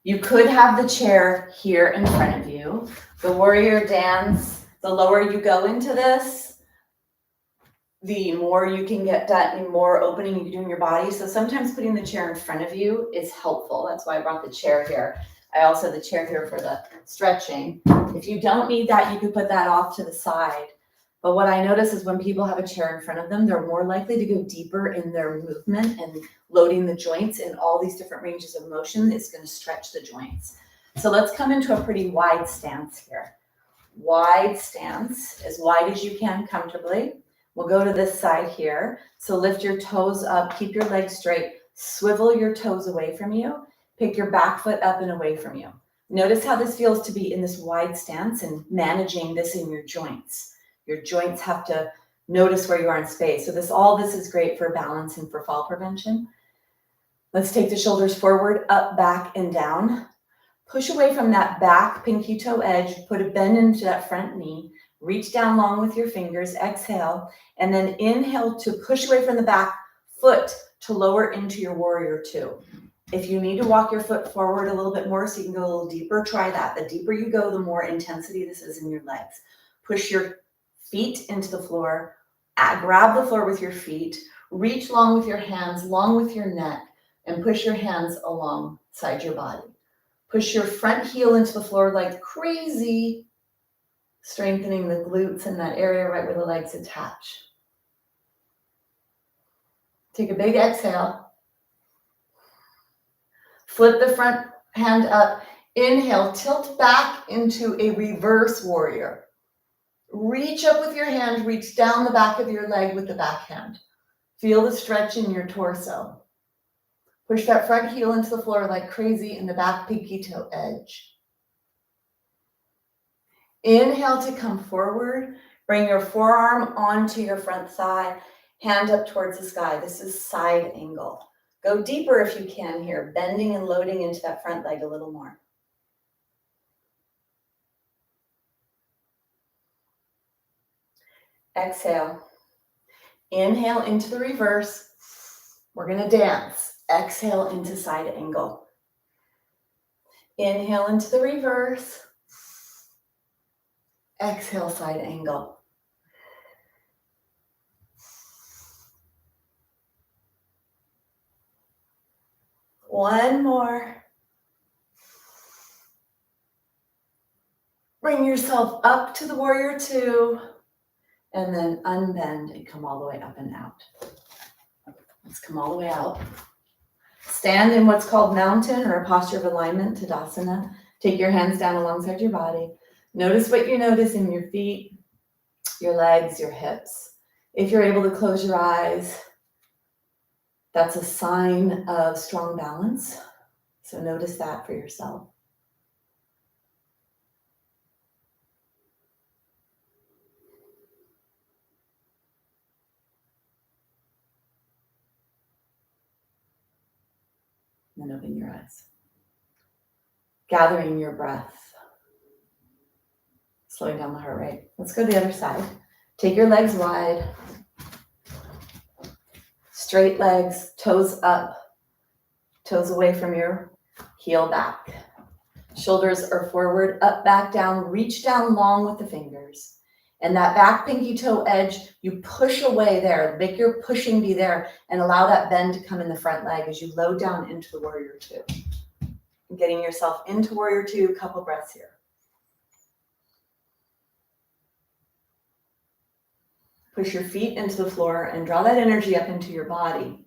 [SPEAKER 1] You could have the chair here in front of you. The warrior dance, the lower you go into this, the more you can get done, the more opening you can do in your body. So sometimes putting the chair in front of you is helpful. That's why I brought the chair here. I also have the chair here for the stretching. If you don't need that, you could put that off to the side. But what I notice is when people have a chair in front of them, they're more likely to go deeper in their movement, and loading the joints in all these different ranges of motion is going to stretch the joints. So let's come into a pretty wide stance here. Wide stance, as wide as you can comfortably. We'll go to this side here. So lift your toes up, keep your legs straight, swivel your toes away from you, pick your back foot up and away from you. Notice how this feels to be in this wide stance and managing this in your joints. Your joints have to notice where you are in space. So all this is great for balance and for fall prevention. Let's take the shoulders forward, up, back, and down. Push away from that back pinky toe edge, put a bend into that front knee, reach down long with your fingers, exhale, and then inhale to push away from the back foot to lower into your warrior two. If you need to walk your foot forward a little bit more so you can go a little deeper, try that. The deeper you go, the more intensity this is in your legs. Push your feet into the floor, grab the floor with your feet, reach long with your hands, long with your neck, and push your hands alongside your body.
[SPEAKER 2] Push your front heel into the floor like crazy, strengthening the glutes in that area right where the legs attach. Take a big exhale. Flip the front hand up. Inhale, tilt back into a reverse warrior. Reach up with your hand, reach down the back of your leg with the back hand. Feel the stretch in your torso. Push that front heel into the floor like crazy in the back pinky toe edge. Inhale to come forward. Bring your forearm onto your front thigh, hand up towards the sky. This is side angle. Go deeper if you can here, bending and loading into that front leg a little more. Exhale. Inhale into the reverse. We're going to dance. Exhale into side angle. Inhale into the reverse. Exhale, side angle. One more. Bring yourself up to the warrior two, and then unbend and come all the way up and out. Let's come all the way out. Stand in what's called mountain or a posture of alignment, Tadasana. Take your hands down alongside your body. Notice what you notice in your feet, your legs, your hips. If you're able to close your eyes, that's a sign of strong balance. So notice that for yourself. Then open your eyes. Gathering your breath. Slowing down the heart rate. Let's go to the other side. Take your legs wide. Straight legs, toes up, toes away from your heel back. Shoulders are forward, up, back, down. Reach down long with the fingers. And that back pinky toe edge, you push away there. Make your pushing be there and allow that bend to come in the front leg as you load down into the warrior two. Getting yourself into warrior two, couple breaths here. Push your feet into the floor and draw that energy up into your body.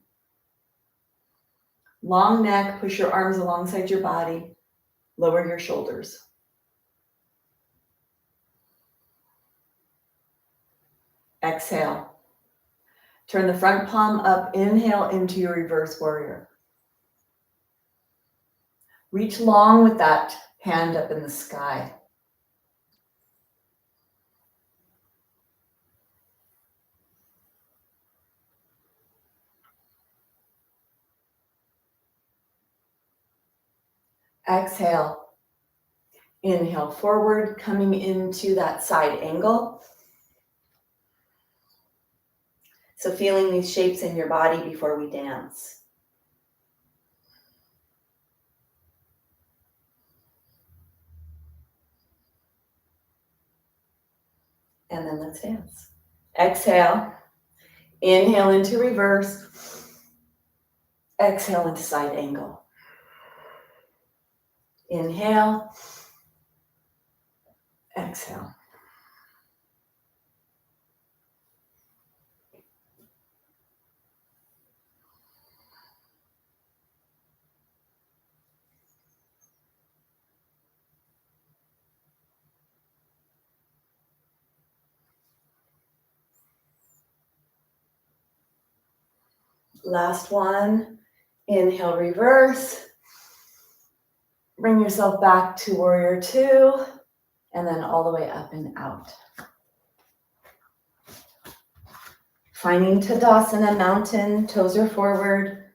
[SPEAKER 2] Long neck, push your arms alongside your body. Lower your shoulders. Exhale. Turn the front palm up. Inhale into your reverse warrior. Reach long with that hand up in the sky. Exhale. Inhale forward, coming into that side angle. So feeling these shapes in your body before we dance. And then let's dance. Exhale. Inhale into reverse. Exhale into side angle. Inhale. Exhale. Last one. Inhale, reverse. Bring yourself back to warrior two, and then all the way up and out. Finding Tadasana, mountain, toes are forward,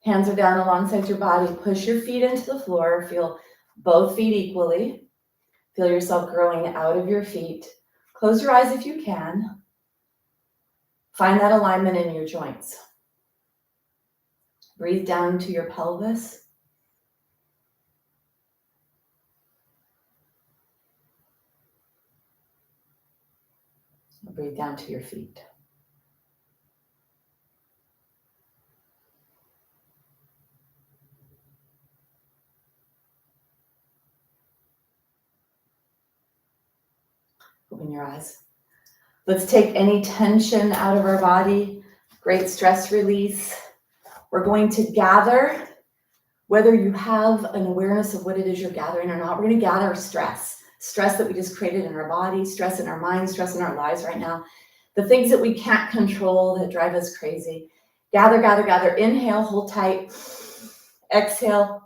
[SPEAKER 2] hands are down alongside your body. Push your feet into the floor. Feel both feet equally. Feel yourself growing out of your feet. Close your eyes if you can. Find that alignment in your joints. Breathe down to your pelvis. Breathe down to your feet.
[SPEAKER 1] Open your eyes. Let's take any tension out of our body. Great stress release. We're going to gather, whether you have an awareness of what it is you're gathering or not, we're going to gather stress that we just created in our body, stress in our mind, stress in our lives right now. The things that we can't control that drive us crazy. Gather, gather, gather. Inhale, hold tight. Exhale.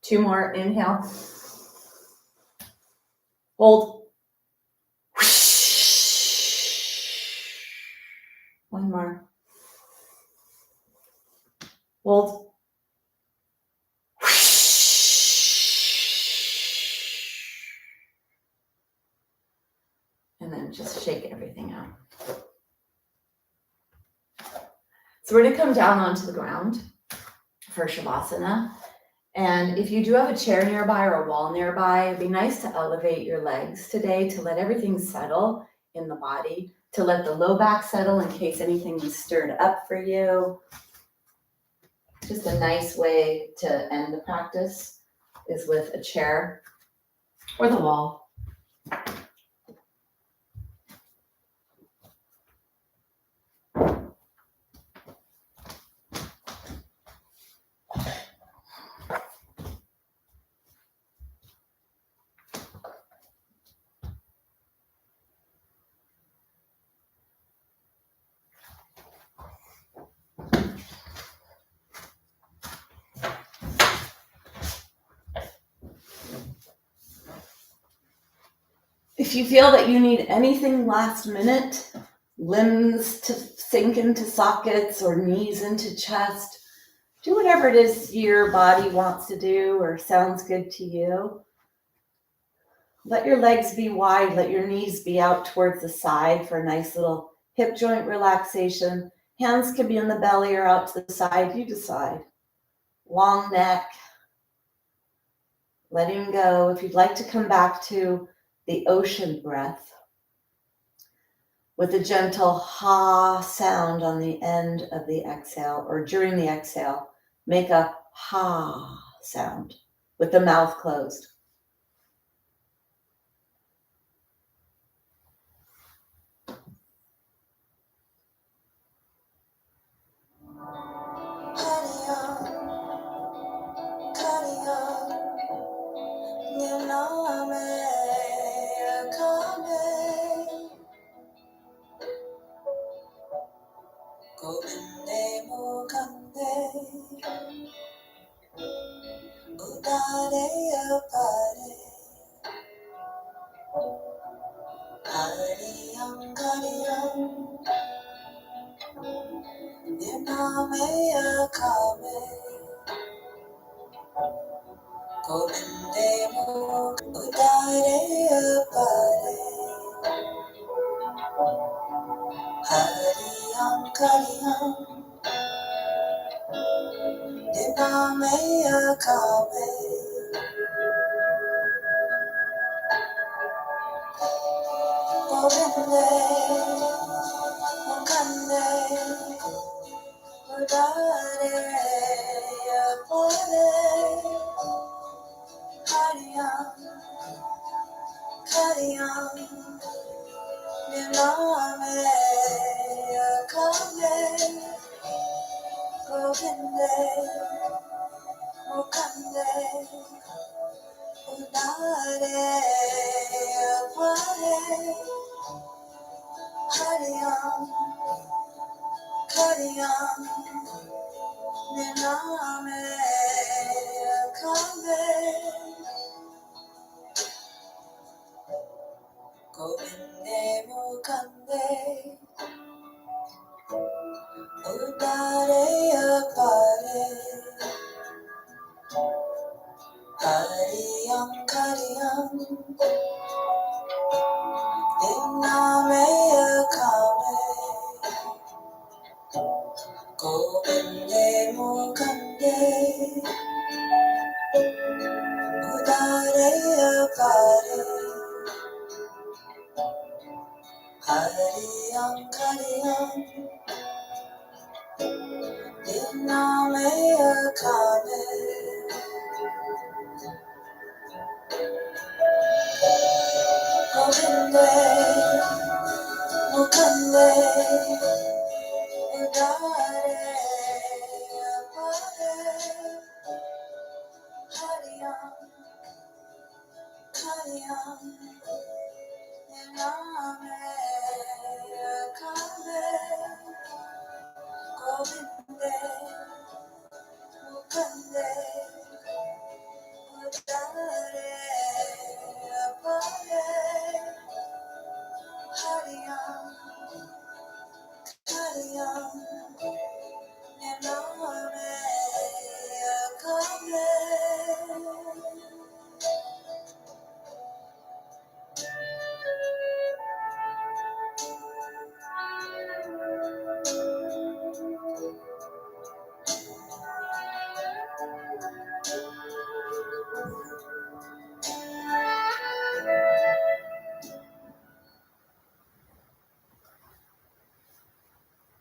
[SPEAKER 1] 2 more. Inhale. Hold. 1 more. Hold. And then just shake everything out. So we're going to come down onto the ground for Shavasana. And if you do have a chair nearby or a wall nearby, it'd be nice to elevate your legs today to let everything settle in the body, to let the low back settle in case anything was stirred up for you. Just a nice way to end the practice is with a chair or the wall. If you feel that you need anything last minute, limbs to sink into sockets or knees into chest, do whatever it is your body wants to do or sounds good to you. Let your legs be wide, let your knees be out towards the side for a nice little hip joint relaxation. Hands can be in the belly or out to the side, you decide. Long neck, letting go. If you'd like to come back to the ocean breath with a gentle ha sound on the end of the exhale or during the exhale, make a ha sound with the mouth closed.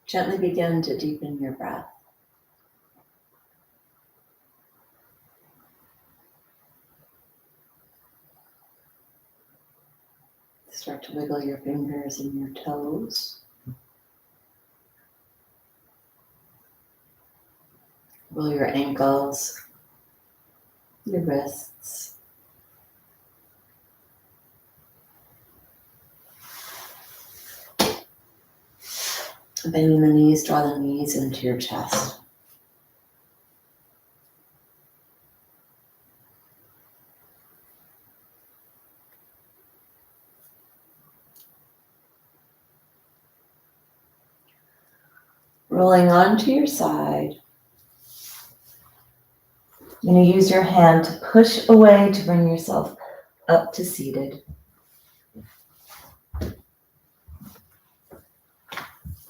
[SPEAKER 2] Gently begin to deepen your breath. Start to wiggle your fingers and your toes. Wiggle your ankles, your wrists. Bending the knees, draw the knees into your chest. Rolling onto your side. You're going to use your hand to push away to bring yourself up to seated.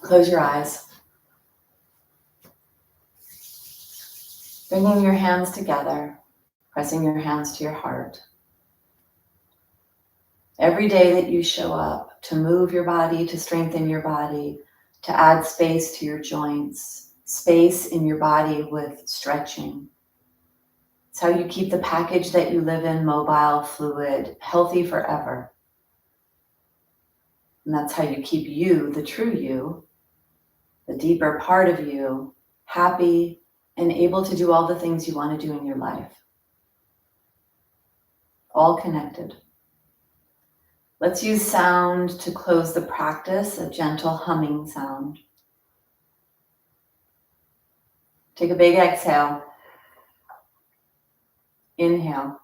[SPEAKER 2] Close your eyes. Bringing your hands together, pressing your hands to your heart. Every day that you show up to move your body, to strengthen your body, to add space to your joints, space in your body with stretching. It's how you keep the package that you live in mobile, fluid, healthy forever. And that's how you keep you, the true you, the deeper part of you, happy and able to do all the things you want to do in your life. All connected. Let's use sound to close the practice, a gentle humming sound. Take a big exhale. Inhale.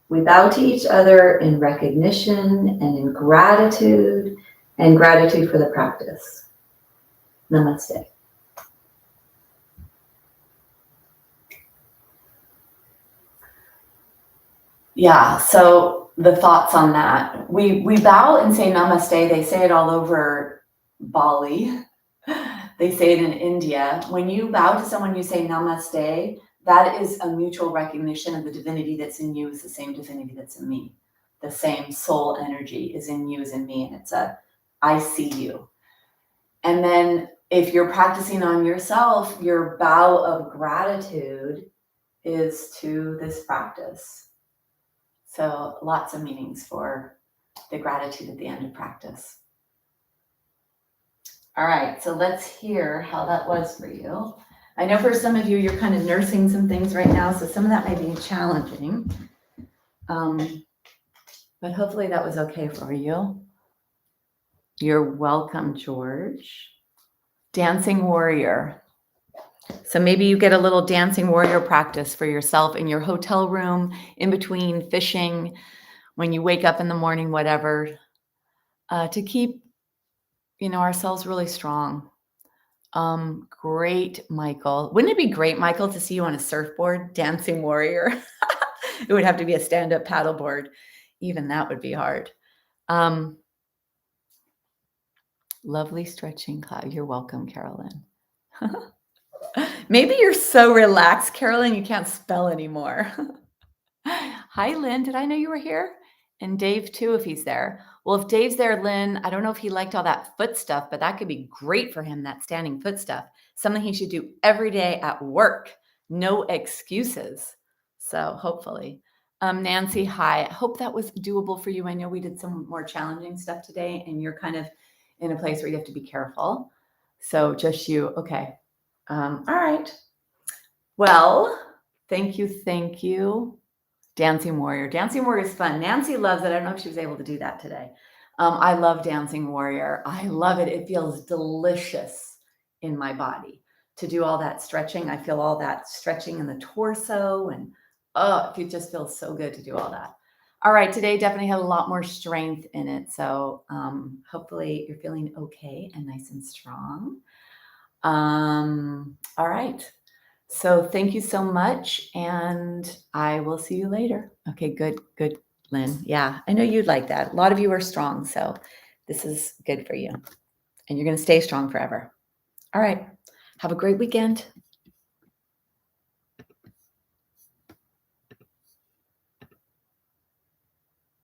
[SPEAKER 2] We bow to each other in recognition and in gratitude, and gratitude for the practice. Namaste. Yeah, so the thoughts on that. We bow and say namaste. They say it all over Bali. They say it in India. When you bow to someone, you say namaste. That is a mutual recognition of the divinity that's in you is the same divinity that's in me. The same soul energy is in you as in me. And it's a, I see you. And then if you're practicing on yourself, your bow of gratitude is to this practice. So lots of meanings for the gratitude at the end of practice. All right, so let's hear how that was for you. I know for some of you, you're kind of nursing some things right now, so some of that may be challenging. But hopefully that was okay for you. You're welcome, George. Dancing warrior. So maybe you get a little dancing warrior practice for yourself in your hotel room, in between fishing, when you wake up in the morning, whatever, to keep, ourselves really strong. Great, Michael. Wouldn't it be great, Michael, to see you on a surfboard, dancing warrior? It would have to be a stand-up paddleboard. Even that would be hard. Lovely stretching class. You're welcome, Carolyn.
[SPEAKER 1] Maybe you're so relaxed, Carolyn, you can't spell anymore. Hi, Lynn. Did I know you were here? And Dave, too, if he's there. Well, if Dave's there, Lynn, I don't know if he liked all that foot stuff, but that could be great for him, that standing foot stuff. Something he should do every day at work. No excuses. So hopefully. Nancy, hi. I hope that was doable for you. I know we did some more challenging stuff today, and you're kind of in a place where you have to be careful. So just you. Okay. All right. Well, thank you. Thank you. Dancing Warrior. Dancing Warrior is fun. Nancy loves it. I don't know if she was able to do that today. I love Dancing Warrior. I love it. It feels delicious in my body to do all that stretching. I feel all that stretching in the torso, and it just feels so good to do all that. All right, today definitely had a lot more strength in it. So hopefully you're feeling okay and nice and strong. All right. So thank you so much, and I will see you later. Okay, good, Lynn. Yeah, I know you'd like that. A lot of you are strong, so this is good for you, and you're going to stay strong forever. All right. Have a great weekend.